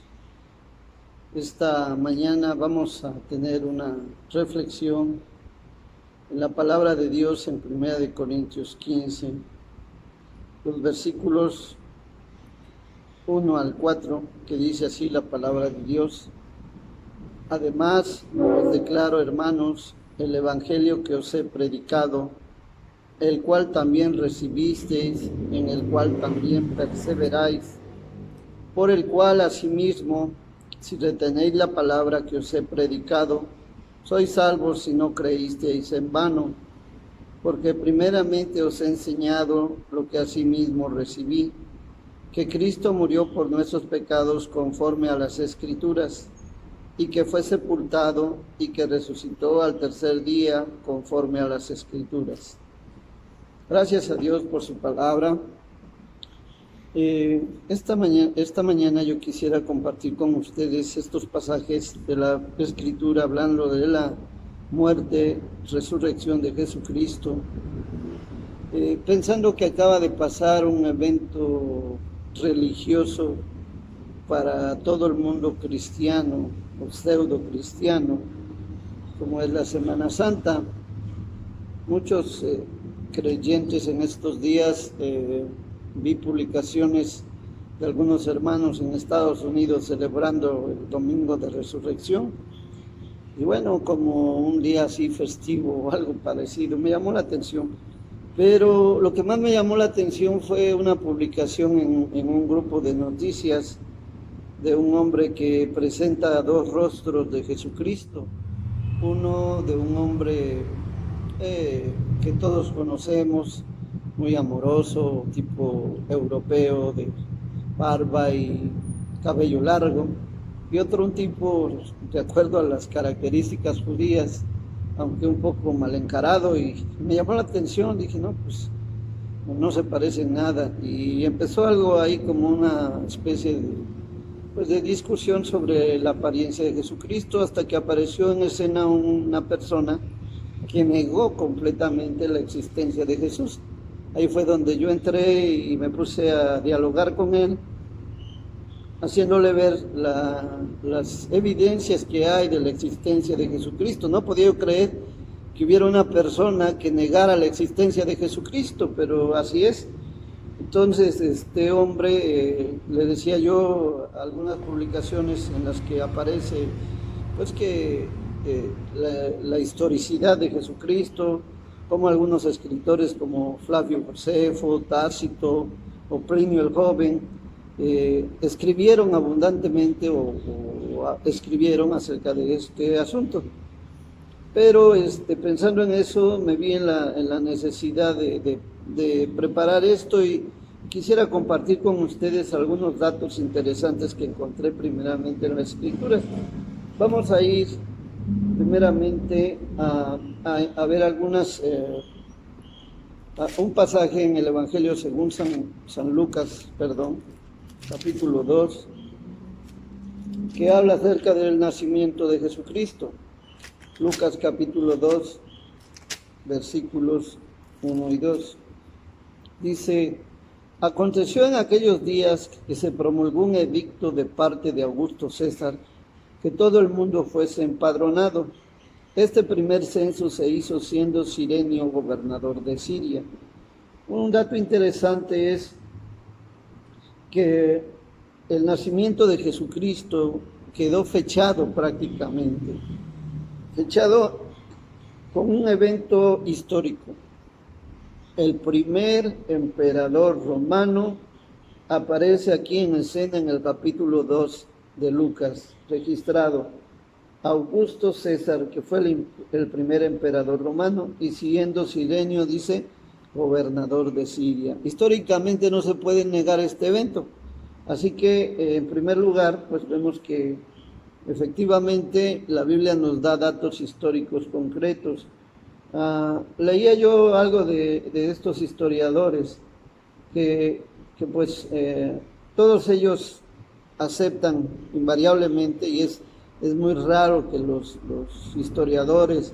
Esta mañana vamos a tener una reflexión en la palabra de Dios en 1 Corintios 15, los versículos 1 al 4, que dice así la palabra de Dios. Además, os declaro, hermanos, el evangelio que os he predicado, el cual también recibisteis, en el cual también perseveráis, por el cual asimismo, si retenéis la palabra que os he predicado, sois salvos si no creísteis en vano, porque primeramente os he enseñado lo que asimismo recibí, que Cristo murió por nuestros pecados conforme a las Escrituras, y que fue sepultado y que resucitó al tercer día conforme a las Escrituras. Gracias a Dios por su palabra. Esta mañana yo quisiera compartir con ustedes estos pasajes de la Escritura hablando de la muerte, resurrección de Jesucristo, pensando que acaba de pasar un evento religioso para todo el mundo cristiano o pseudo cristiano, como es la Semana Santa. Muchos creyentes en estos días, vi publicaciones de algunos hermanos en Estados Unidos celebrando el Domingo de Resurrección, y bueno, como un día así festivo o algo parecido, me llamó la atención. Pero lo que más me llamó la atención fue una publicación en un grupo de noticias de un hombre que presenta dos rostros de Jesucristo. Uno de un hombre que todos conocemos, muy amoroso, tipo europeo, de barba y cabello largo, y otro un tipo de acuerdo a las características judías, aunque un poco mal encarado, y me llamó la atención. Dije, no, pues no se parecen nada, y empezó algo ahí como una especie de discusión sobre la apariencia de Jesucristo, hasta que apareció en escena una persona que negó completamente la existencia de Jesús. Ahí fue donde yo entré y me puse a dialogar con él, haciéndole ver las evidencias que hay de la existencia de Jesucristo. No podía yo creer que hubiera una persona que negara la existencia de Jesucristo, pero así es. Entonces, este hombre, le decía yo algunas publicaciones en las que aparece, pues que la historicidad de Jesucristo, como algunos escritores como Flavio Josefo, Tácito o Plinio el Joven escribieron abundantemente o escribieron acerca de este asunto. Pero pensando en eso, me vi en la necesidad de preparar esto, y quisiera compartir con ustedes algunos datos interesantes que encontré primeramente en las Escrituras. Vamos a ir primeramente a ver un pasaje en el Evangelio según San Lucas, capítulo 2, que habla acerca del nacimiento de Jesucristo. Lucas capítulo 2, versículos 1 y 2. Dice: aconteció en aquellos días que se promulgó un edicto de parte de Augusto César, que todo el mundo fuese empadronado. Este primer censo se hizo siendo Cirenio gobernador de Siria. Un dato interesante es que el nacimiento de Jesucristo quedó fechado prácticamente, fechado con un evento histórico. El primer emperador romano aparece aquí en escena en el capítulo 2 de Lucas, registrado: Augusto César, que fue el primer emperador romano, y siendo Cirenio, dice, gobernador de Siria. Históricamente no se puede negar este evento. Así que, en primer lugar, pues vemos que efectivamente la Biblia nos da datos históricos concretos. Leía yo algo de estos historiadores que pues todos ellos aceptan invariablemente, y es muy raro que los historiadores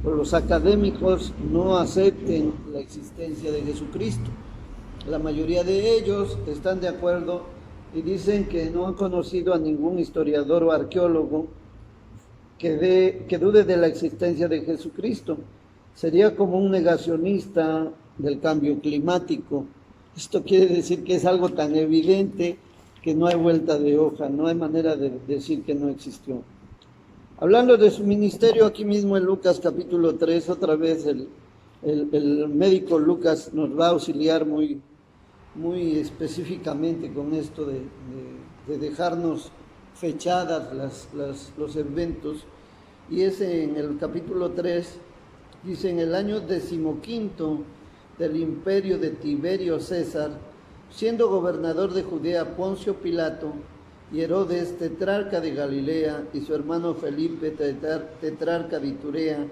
o los académicos no acepten la existencia de Jesucristo. La mayoría de ellos están de acuerdo y dicen que no han conocido a ningún historiador o arqueólogo que dude de la existencia de Jesucristo. Sería como un negacionista del cambio climático. Esto quiere decir que es algo tan evidente que no hay vuelta de hoja, no hay manera de decir que no existió. Hablando de su ministerio, aquí mismo en Lucas capítulo 3, otra vez el médico Lucas nos va a auxiliar muy específicamente con esto de dejarnos fechadas los eventos. Y es en el capítulo 3, dice: en el año 15 del imperio de Tiberio César, siendo gobernador de Judea Poncio Pilato, y Herodes, tetrarca de Galilea, y su hermano Felipe, tetrarca de Iturea,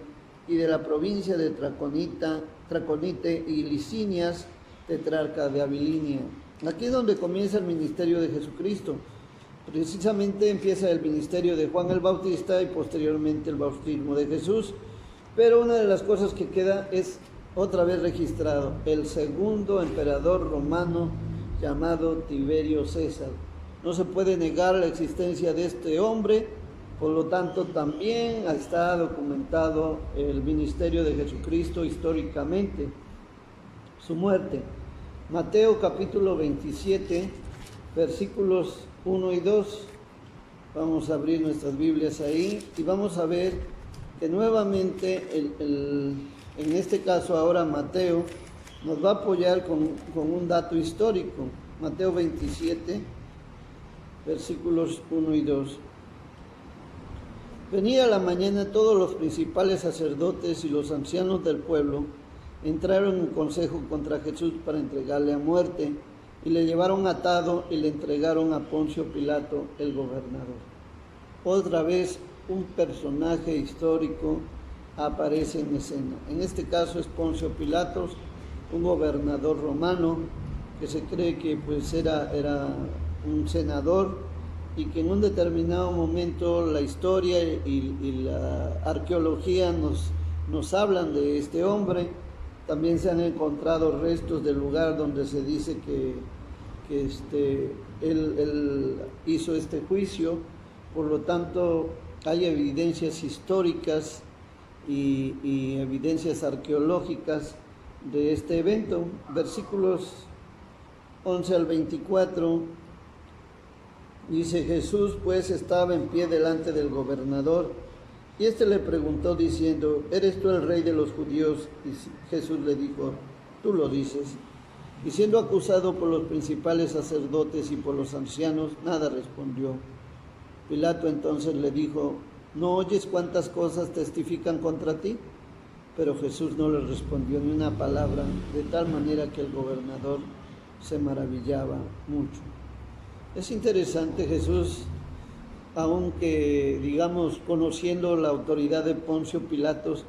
y de la provincia de Traconite, y Licinias, tetrarca de Abilinia. Aquí es donde comienza el ministerio de Jesucristo. Precisamente empieza el ministerio de Juan el Bautista y posteriormente el bautismo de Jesús. Pero una de las cosas que queda es otra vez registrado: el segundo emperador romano llamado Tiberio César. No se puede negar la existencia de este hombre, por lo tanto también está documentado el ministerio de Jesucristo históricamente, su muerte. Mateo capítulo 27, versículos 1 y 2. Vamos a abrir nuestras Biblias ahí y vamos a ver que nuevamente, en este caso ahora Mateo, nos va a apoyar con un dato histórico. Mateo 27, versículos 1 y 2. Venida la mañana, todos los principales sacerdotes y los ancianos del pueblo entraron en consejo contra Jesús para entregarle a muerte, y le llevaron atado y le entregaron a Poncio Pilato, el gobernador. Otra vez un personaje histórico aparece en escena. En este caso es Poncio Pilato, un gobernador romano que se cree que pues era un senador, y que en un determinado momento la historia y la arqueología nos hablan de este hombre. También se han encontrado restos del lugar donde se dice que él hizo este juicio. Por lo tanto, hay evidencias históricas y evidencias arqueológicas de este evento. Versículos 11 al 24. Dice: Jesús pues estaba en pie delante del gobernador, y éste le preguntó diciendo: ¿eres tú el rey de los judíos? Y Jesús le dijo: tú lo dices. Y siendo acusado por los principales sacerdotes y por los ancianos, nada respondió. Pilato entonces le dijo: ¿no oyes cuántas cosas testifican contra ti? Pero Jesús no le respondió ni una palabra, de tal manera que el gobernador se maravillaba mucho. Es interesante, Jesús, aunque digamos conociendo la autoridad de Poncio Pilatos,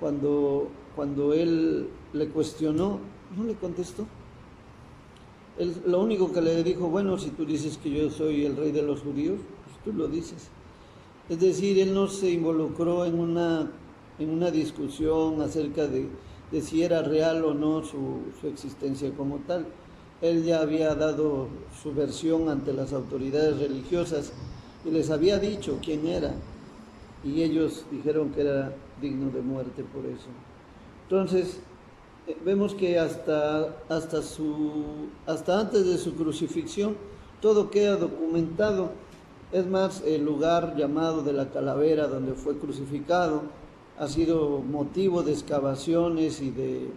cuando él le cuestionó, no le contestó. Él lo único que le dijo: bueno, si tú dices que yo soy el rey de los judíos, pues tú lo dices. Es decir, él no se involucró en una discusión acerca de si era real o no su existencia como tal. Él ya había dado su versión ante las autoridades religiosas y les había dicho quién era, y ellos dijeron que era digno de muerte por eso. Entonces, vemos que hasta antes de su crucifixión todo queda documentado. Es más, el lugar llamado de la Calavera, donde fue crucificado, ha sido motivo de excavaciones y de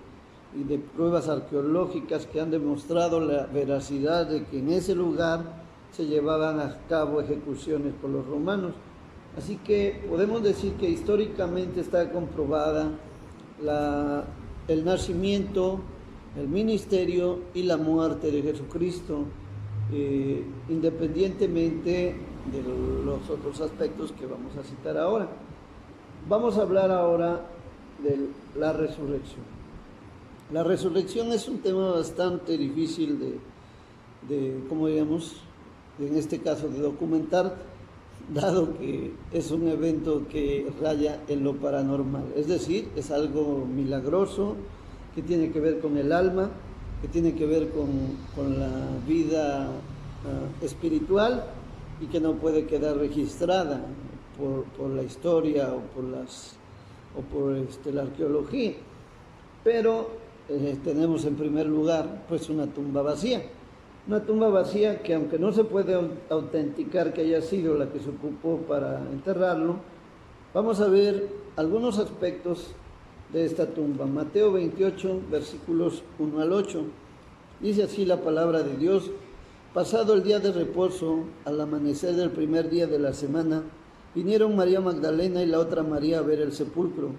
pruebas arqueológicas que han demostrado la veracidad de que en ese lugar se llevaban a cabo ejecuciones por los romanos. Así que podemos decir que históricamente está comprobada el nacimiento, el ministerio y la muerte de Jesucristo, independientemente de los otros aspectos que vamos a citar ahora. Vamos a hablar ahora de la resurrección. La resurrección es un tema bastante difícil ¿cómo digamos? En este caso de documentar, dado que es un evento que raya en lo paranormal. Es decir, es algo milagroso que tiene que ver con el alma, que tiene que ver con la vida espiritual y que no puede quedar registrada por la historia o por la arqueología. Pero tenemos en primer lugar pues una tumba vacía que, aunque no se puede autenticar que haya sido la que se ocupó para enterrarlo, vamos a ver algunos aspectos de esta tumba. Mateo 28, versículos 1 al 8. Dice así la palabra de Dios: pasado el día de reposo, al amanecer del primer día de la semana, vinieron María Magdalena y la otra María a ver el sepulcro.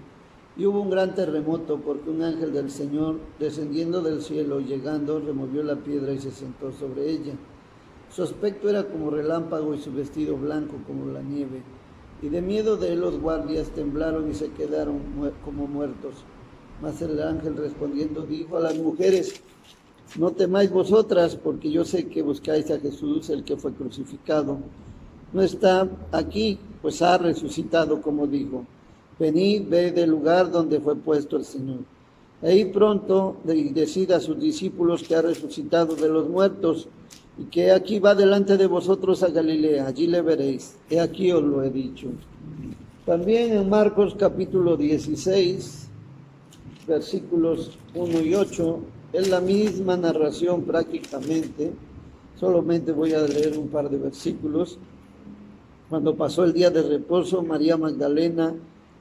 Y hubo un gran terremoto, porque un ángel del Señor, descendiendo del cielo y llegando, removió la piedra y se sentó sobre ella. Su aspecto era como relámpago y su vestido blanco como la nieve. Y de miedo de él los guardias temblaron y se quedaron como muertos. Mas el ángel respondiendo dijo a las mujeres: no temáis vosotras, porque yo sé que buscáis a Jesús, el que fue crucificado. No está aquí, pues ha resucitado, como dijo. Venid, ved el lugar donde fue puesto el Señor. Ahí pronto decid a sus discípulos que ha resucitado de los muertos, y que aquí va delante de vosotros a Galilea, allí le veréis. He aquí os lo he dicho. También en Marcos capítulo 16, versículos 1 y 8, es la misma narración prácticamente. Solamente voy a leer un par de versículos. Cuando pasó el día de reposo, María Magdalena,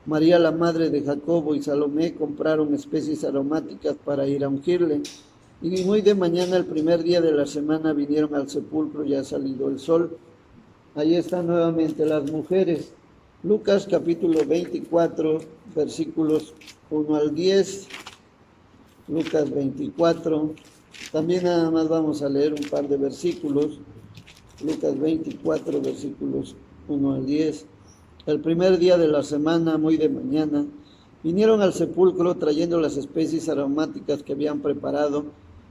María la madre de Jacobo y Salomé compraron especies aromáticas para ir a ungirle. Y muy de mañana, el primer día de la semana, vinieron al sepulcro ya salido el sol. Ahí están nuevamente las mujeres. Lucas capítulo 24, versículos 1 al 10. Lucas 24. También nada más vamos a leer un par de versículos. Lucas 24, versículos 1 al 10. El primer día de la semana, muy de mañana, vinieron al sepulcro trayendo las especies aromáticas que habían preparado,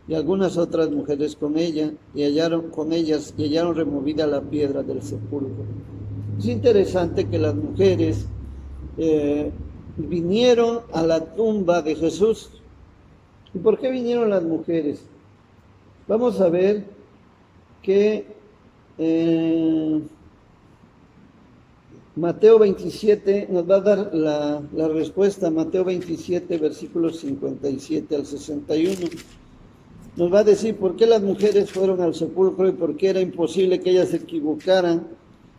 y algunas otras mujeres con ellas, y hallaron removida la piedra del sepulcro. Es interesante que las mujeres vinieron a la tumba de Jesús. ¿Y por qué vinieron las mujeres? Vamos a ver que Mateo 27 nos va a dar la respuesta. Mateo 27, versículos 57 al 61. Nos va a decir por qué las mujeres fueron al sepulcro y por qué era imposible que ellas se equivocaran,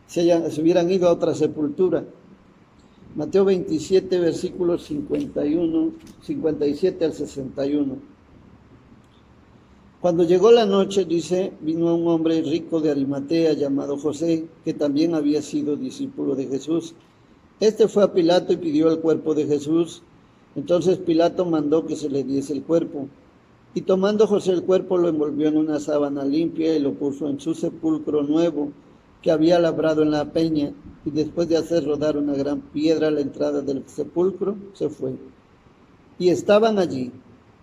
se hubieran ido a otra sepultura. Mateo 27, versículos 57 al 61. Cuando llegó la noche, dice, vino un hombre rico de Arimatea llamado José, que también había sido discípulo de Jesús. Este fue a Pilato y pidió el cuerpo de Jesús. Entonces Pilato mandó que se le diese el cuerpo. Y tomando José el cuerpo, lo envolvió en una sábana limpia y lo puso en su sepulcro nuevo, que había labrado en la peña. Y después de hacer rodar una gran piedra a la entrada del sepulcro, se fue. Y estaban allí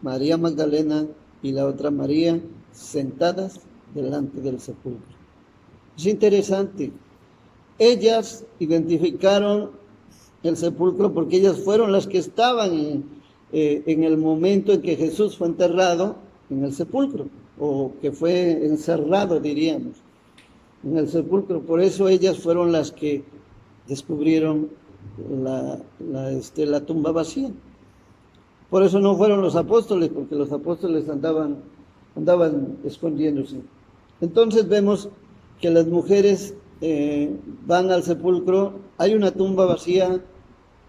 María Magdalena y la otra María sentadas delante del sepulcro. Es interesante. Ellas identificaron el sepulcro porque ellas fueron las que estaban en el momento en que Jesús fue enterrado en el sepulcro, o que fue encerrado, diríamos, en el sepulcro. Por eso ellas fueron las que descubrieron la tumba vacía. Por eso no fueron los apóstoles, porque los apóstoles andaban escondiéndose. Entonces vemos que las mujeres van al sepulcro, hay una tumba vacía,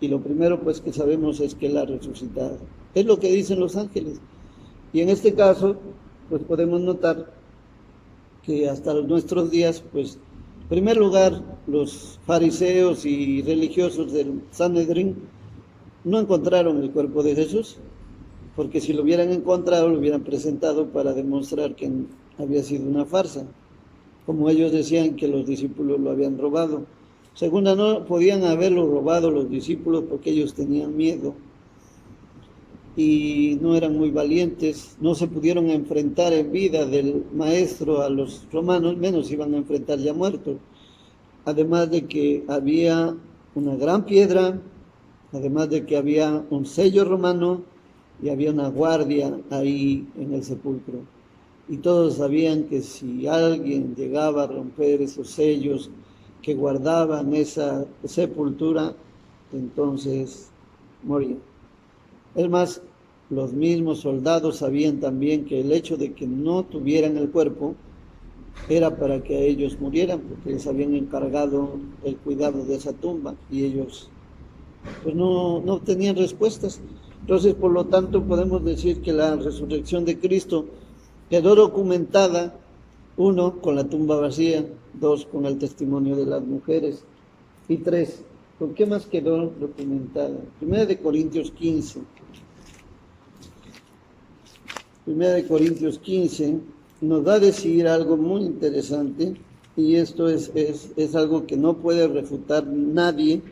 y lo primero pues que sabemos es que Él ha resucitado. Es lo que dicen los ángeles. Y en este caso, pues podemos notar que hasta nuestros días, pues, en primer lugar, los fariseos y religiosos del Sanedrín no encontraron el cuerpo de Jesús, porque si lo hubieran encontrado, lo hubieran presentado para demostrar que había sido una farsa, como ellos decían que los discípulos lo habían robado. Segunda, no podían haberlo robado los discípulos porque ellos tenían miedo y no eran muy valientes, no se pudieron enfrentar en vida del maestro a los romanos, menos iban a enfrentar ya muertos. Además de que había una gran piedra, además de que había un sello romano y había una guardia ahí en el sepulcro. y todos sabían que si alguien llegaba a romper esos sellos que guardaban esa sepultura, entonces moría. Es más, los mismos soldados sabían también que el hecho de que no tuvieran el cuerpo era para que ellos murieran, porque les habían encargado el cuidado de esa tumba y ellos pues no tenían respuestas. Entonces, por lo tanto, podemos decir que la resurrección de Cristo quedó documentada, 1, con la tumba vacía, 2, con el testimonio de las mujeres, y 3, ¿con qué más quedó documentada? 1 Corintios 15. 1 Corintios 15 nos va a decir algo muy interesante, y esto es algo que no puede refutar nadie,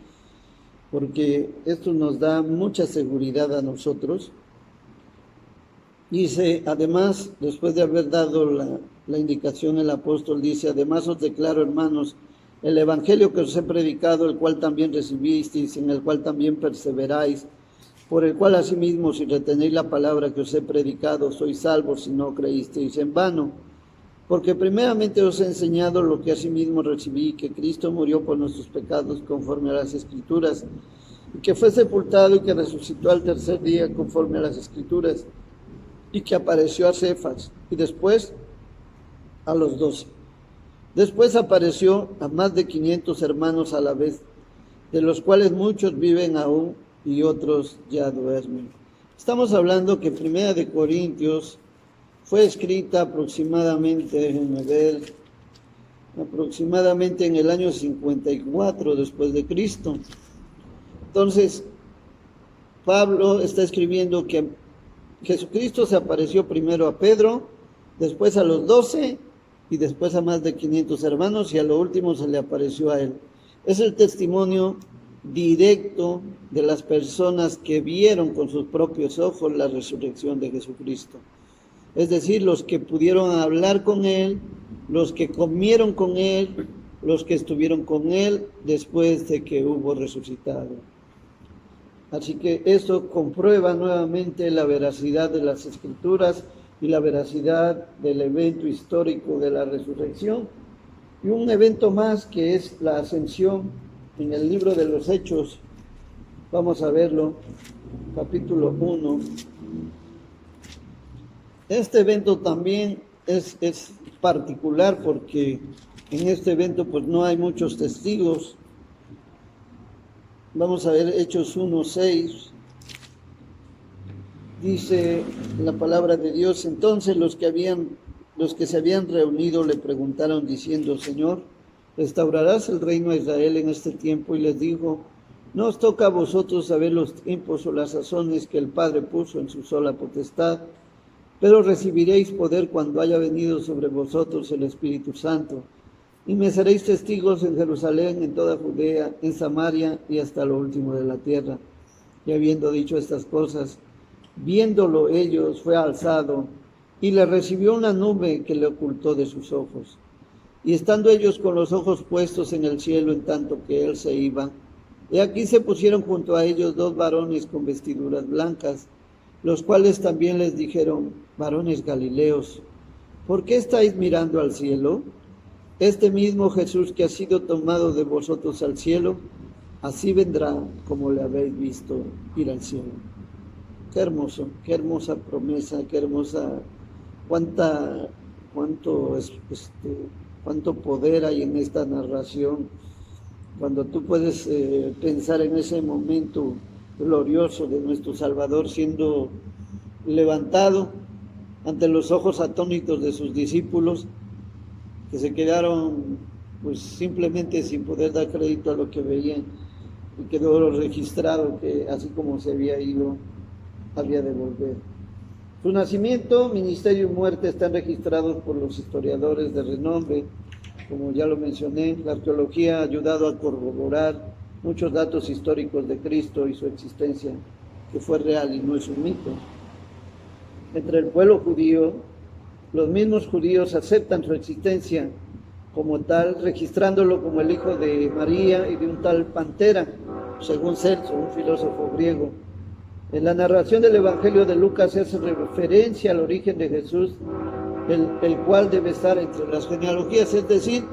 porque esto nos da mucha seguridad a nosotros. Dice, además, después de haber dado la indicación, el apóstol dice, además os declaro, hermanos, el evangelio que os he predicado, el cual también recibisteis, en el cual también perseveráis, por el cual asimismo, si retenéis la palabra que os he predicado, sois salvos si no creísteis en vano. Porque primeramente os he enseñado lo que asimismo recibí, que Cristo murió por nuestros pecados conforme a las Escrituras, y que fue sepultado y que resucitó al tercer día conforme a las Escrituras, y que apareció a Cefas, y después a los 12. Después apareció a más de 500 hermanos a la vez, de los cuales muchos viven aún y otros ya duermen. Estamos hablando que 1 de Corintios fue escrita aproximadamente en el año 54 después de Cristo. Entonces, Pablo está escribiendo que Jesucristo se apareció primero a Pedro, después a los 12 y después a más de 500 hermanos, y a lo último se le apareció a él. Es el testimonio directo de las personas que vieron con sus propios ojos la resurrección de Jesucristo. Es decir, los que pudieron hablar con él, los que comieron con él, los que estuvieron con él después de que hubo resucitado. Así que esto comprueba nuevamente la veracidad de las Escrituras y la veracidad del evento histórico de la resurrección. Y un evento más que es la ascensión en el libro de los Hechos. Vamos a verlo, capítulo 1. Este evento también es particular porque en este evento pues no hay muchos testigos. Vamos a ver Hechos 1:6. Dice la palabra de Dios, entonces los que se habían reunido le preguntaron diciendo, Señor, ¿restaurarás el reino a Israel en este tiempo? Y les dijo, no os toca a vosotros saber los tiempos o las sazones que el Padre puso en su sola potestad, pero recibiréis poder cuando haya venido sobre vosotros el Espíritu Santo, y me seréis testigos en Jerusalén, en toda Judea, en Samaria y hasta lo último de la tierra. Y habiendo dicho estas cosas, viéndolo ellos, fue alzado, y le recibió una nube que le ocultó de sus ojos. Y estando ellos con los ojos puestos en el cielo en tanto que él se iba, y aquí se pusieron junto a ellos 2 varones con vestiduras blancas, los cuales también les dijeron, varones Galileos, ¿por qué estáis mirando al cielo? Este mismo Jesús que ha sido tomado de vosotros al cielo, así vendrá como le habéis visto ir al cielo. Qué hermoso, qué hermosa promesa, qué hermosa, cuánto poder hay en esta narración, cuando tú puedes pensar en ese momento glorioso de nuestro Salvador siendo levantado ante los ojos atónitos de sus discípulos, que se quedaron pues simplemente sin poder dar crédito a lo que veían, y quedó registrado que así como se había ido, había de volver. Su nacimiento, ministerio y muerte están registrados por los historiadores de renombre, como ya lo mencioné. La arqueología ha ayudado a corroborar muchos datos históricos de Cristo y su existencia, que fue real y no es un mito. Entre el pueblo judío, los mismos judíos aceptan su existencia como tal, registrándolo como el hijo de María y de un tal Pantera, según Celso, un filósofo griego. En la narración del Evangelio de Lucas se hace referencia al origen de Jesús el cual debe estar entre las genealogías. Es decir,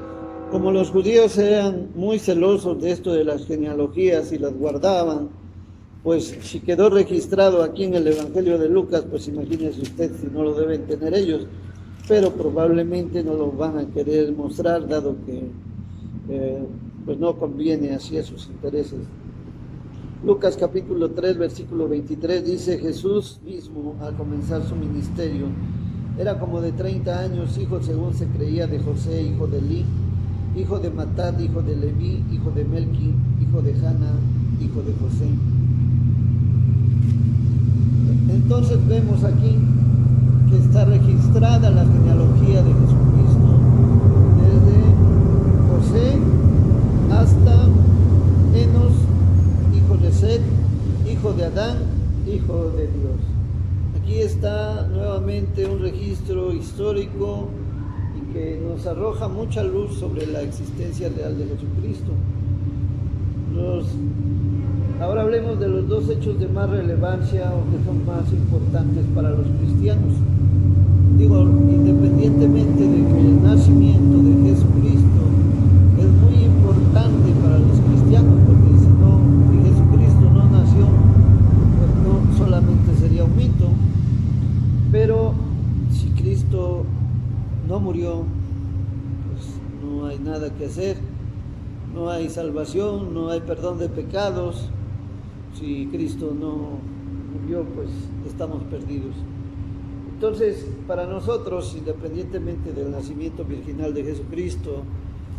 como los judíos eran muy celosos de esto de las genealogías y las guardaban, pues si quedó registrado aquí en el Evangelio de Lucas, pues imagínese usted si no lo deben tener ellos, pero probablemente no lo van a querer mostrar, dado que pues no conviene así a sus intereses. Lucas capítulo 3, versículo 23 dice: Jesús mismo, al comenzar su ministerio, era como de 30 años, hijo según se creía de José, hijo de Elí, hijo de Matat, hijo de Leví, hijo de Melqui, hijo de Jana, hijo de José. Entonces vemos aquí que está registrada la genealogía de Jesucristo desde José hasta Enos, hijo de Set, hijo de Adán, hijo de Dios. Aquí está nuevamente un registro histórico y que nos arroja mucha luz sobre la existencia real de Jesucristo. Ahora hablemos de los dos hechos de más relevancia o que son más importantes para los cristianos. Digo, independientemente de que el nacimiento de Jesucristo es muy importante para los cristianos, porque si no, si Jesucristo no nació, pues no solamente sería un mito, pero si Cristo no murió, pues no hay nada que hacer, no hay salvación, no hay perdón de pecados. Si Cristo no murió, pues estamos perdidos. Entonces, para nosotros, independientemente del nacimiento virginal de Jesucristo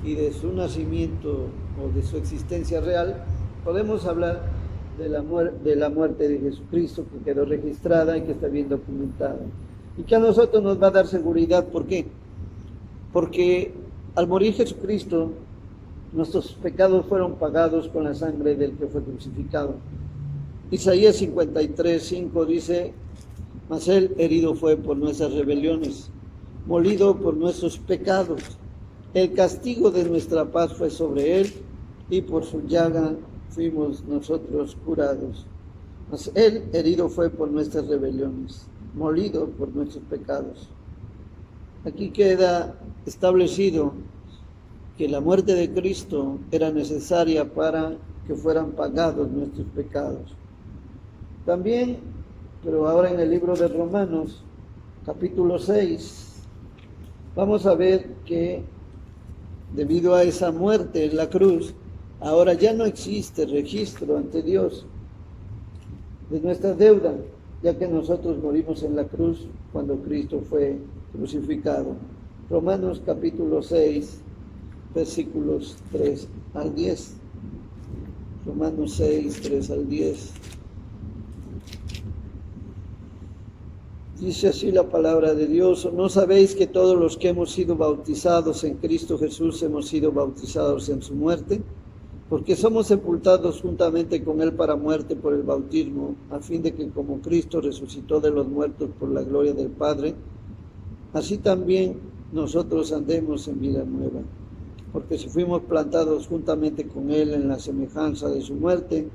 y de su nacimiento o de su existencia real, podemos hablar de la muerte de Jesucristo, que quedó registrada y que está bien documentada. Y que a nosotros nos va a dar seguridad. ¿Por qué? Porque al morir Jesucristo, nuestros pecados fueron pagados con la sangre del que fue crucificado. Isaías 53:5 dice: mas él herido fue por nuestras rebeliones, molido por nuestros pecados. El castigo de nuestra paz fue sobre él, y por su llaga fuimos nosotros curados. Mas él herido fue por nuestras rebeliones, molido por nuestros pecados. Aquí queda establecido que la muerte de Cristo era necesaria para que fueran pagados nuestros pecados. También, pero ahora en el libro de Romanos, capítulo 6, vamos a ver que debido a esa muerte en la cruz, ahora ya no existe registro ante Dios de nuestra deuda, ya que nosotros morimos en la cruz cuando Cristo fue crucificado. Romanos capítulo 6, versículos 3 al 10. Romanos 6, 3 al 10. Dice así la palabra de Dios: ¿no sabéis que todos los que hemos sido bautizados en Cristo Jesús hemos sido bautizados en su muerte? Porque somos sepultados juntamente con él para muerte por el bautismo, a fin de que como Cristo resucitó de los muertos por la gloria del Padre, así también nosotros andemos en vida nueva. Porque si fuimos plantados juntamente con él en la semejanza de su muerte,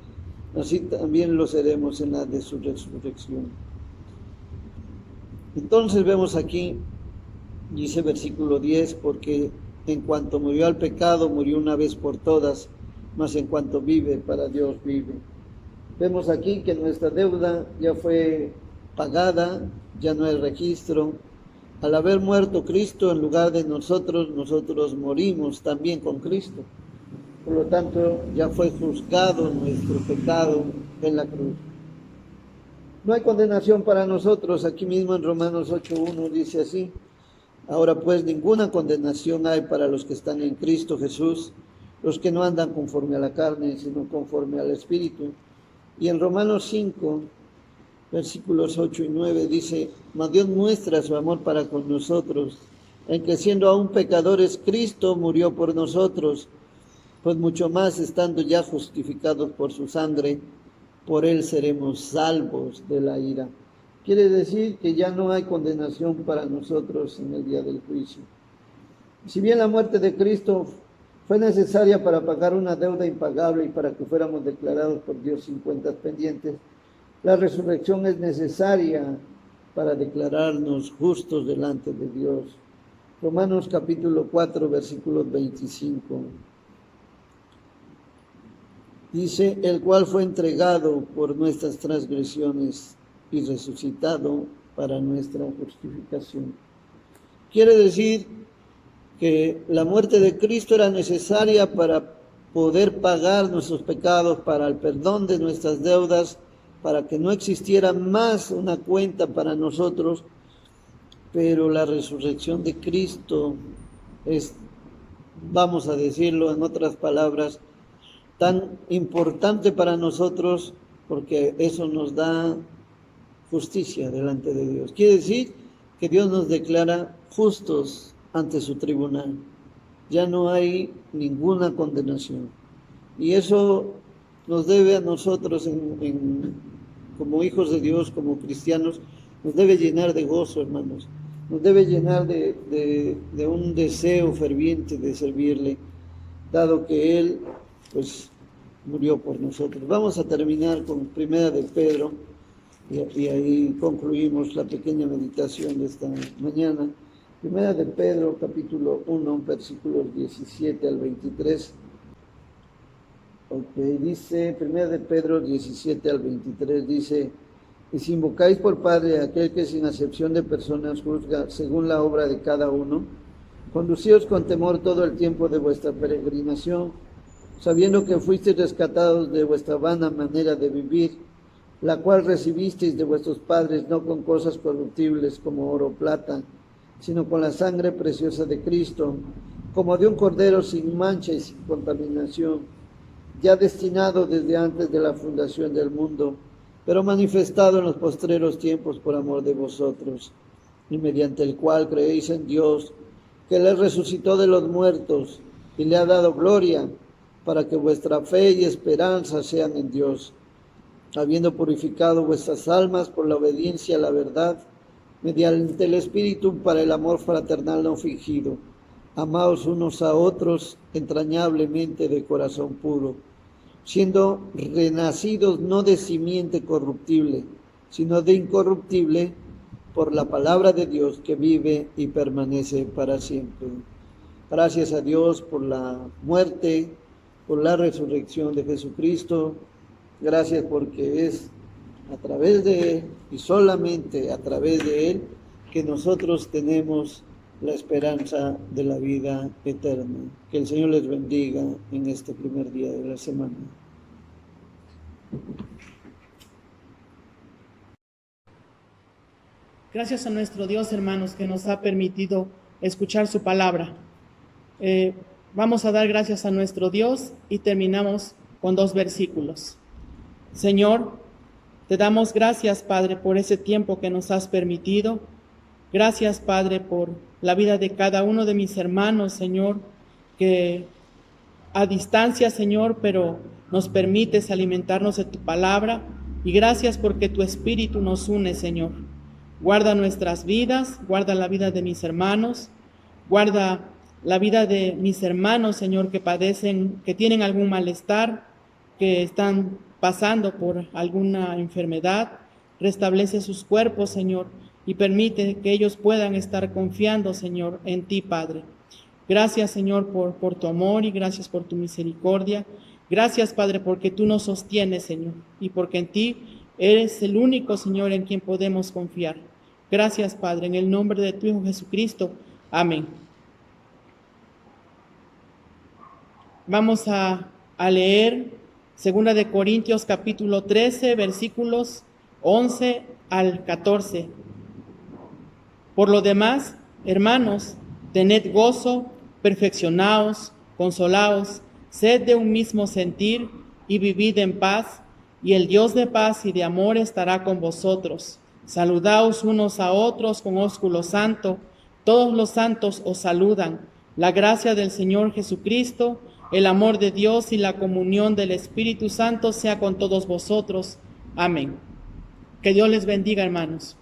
así también lo seremos en la de su resurrección. Entonces vemos aquí, dice versículo 10, porque en cuanto murió al pecado, murió una vez por todas, mas en cuanto vive, para Dios vive. Vemos aquí que nuestra deuda ya fue pagada, ya no hay registro. Al haber muerto Cristo en lugar de nosotros, nosotros morimos también con Cristo. Por lo tanto, ya fue juzgado nuestro pecado en la cruz. No hay condenación para nosotros. Aquí mismo en Romanos 8:1 dice así: ahora pues ninguna condenación hay para los que están en Cristo Jesús, los que no andan conforme a la carne, sino conforme al Espíritu. Y en Romanos 5, versículos 8 y 9 dice: mas Dios muestra su amor para con nosotros, en que siendo aún pecadores, Cristo murió por nosotros, pues mucho más estando ya justificados por su sangre, por él seremos salvos de la ira. Quiere decir que ya no hay condenación para nosotros en el día del juicio. Si bien la muerte de Cristo fue necesaria para pagar una deuda impagable y para que fuéramos declarados por Dios sin cuentas pendientes, la resurrección es necesaria para declararnos justos delante de Dios. Romanos capítulo 4, versículos 25. Dice, el cual fue entregado por nuestras transgresiones y resucitado para nuestra justificación. Quiere decir que la muerte de Cristo era necesaria para poder pagar nuestros pecados, para el perdón de nuestras deudas, para que no existiera más una cuenta para nosotros, pero la resurrección de Cristo es, vamos a decirlo en otras palabras, tan importante para nosotros porque eso nos da justicia delante de Dios. Quiere decir que Dios nos declara justos ante su tribunal. Ya no hay ninguna condenación. Y eso nos debe a nosotros, como hijos de Dios, como cristianos, nos debe llenar de gozo, hermanos. Nos debe llenar de un deseo ferviente de servirle, dado que Él, pues, murió por nosotros. Vamos a terminar con Primera de Pedro, y ahí concluimos la pequeña meditación de esta mañana. Primera de Pedro, capítulo 1, versículos 17 al 23. Dice, Primera de Pedro 17 al 23, dice, y si invocáis por Padre a aquel que sin acepción de personas juzga según la obra de cada uno, conducíos con temor todo el tiempo de vuestra peregrinación, sabiendo que fuisteis rescatados de vuestra vana manera de vivir, la cual recibisteis de vuestros padres, no con cosas corruptibles como oro o plata, sino con la sangre preciosa de Cristo, como de un cordero sin mancha y sin contaminación, ya destinado desde antes de la fundación del mundo, pero manifestado en los postreros tiempos por amor de vosotros, y mediante el cual creéis en Dios, que le resucitó de los muertos y le ha dado gloria, para que vuestra fe y esperanza sean en Dios, habiendo purificado vuestras almas por la obediencia a la verdad, mediante el Espíritu para el amor fraternal no fingido. Amaos unos a otros entrañablemente de corazón puro, siendo renacidos no de simiente corruptible, sino de incorruptible, por la palabra de Dios que vive y permanece para siempre. Gracias a Dios por la muerte, por la resurrección de Jesucristo. Gracias porque es a través de Él y solamente a través de Él que nosotros tenemos la esperanza de la vida eterna. Que el Señor les bendiga en este primer día de la semana. Gracias a nuestro Dios, hermanos, que nos ha permitido escuchar su palabra. Vamos a dar gracias a nuestro Dios y terminamos con 2 versículos. Señor, te damos gracias, Padre, por ese tiempo que nos has permitido. Gracias, Padre, por la vida de cada uno de mis hermanos, Señor, que a distancia, Señor, pero nos permites alimentarnos de tu palabra. Y gracias porque tu Espíritu nos une, Señor. Guarda nuestras vidas, guarda la vida de mis hermanos, guarda la vida de mis hermanos, Señor, que padecen, que tienen algún malestar, que están pasando por alguna enfermedad. Restablece sus cuerpos, Señor, y permite que ellos puedan estar confiando, Señor, en ti, Padre. Gracias, Señor, por tu amor y gracias por tu misericordia. Gracias, Padre, porque tú nos sostienes, Señor, y porque en ti eres el único, Señor, en quien podemos confiar. Gracias, Padre, en el nombre de tu Hijo Jesucristo. Amén. Vamos a leer 2 de Corintios capítulo 13, versículos 11 al 14. Por lo demás, hermanos, tened gozo, perfeccionaos, consolaos, sed de un mismo sentir y vivid en paz, y el Dios de paz y de amor estará con vosotros. Saludaos unos a otros con ósculo santo. Todos los santos os saludan. La gracia del Señor Jesucristo, el amor de Dios y la comunión del Espíritu Santo sea con todos vosotros. Amén. Que Dios les bendiga, hermanos.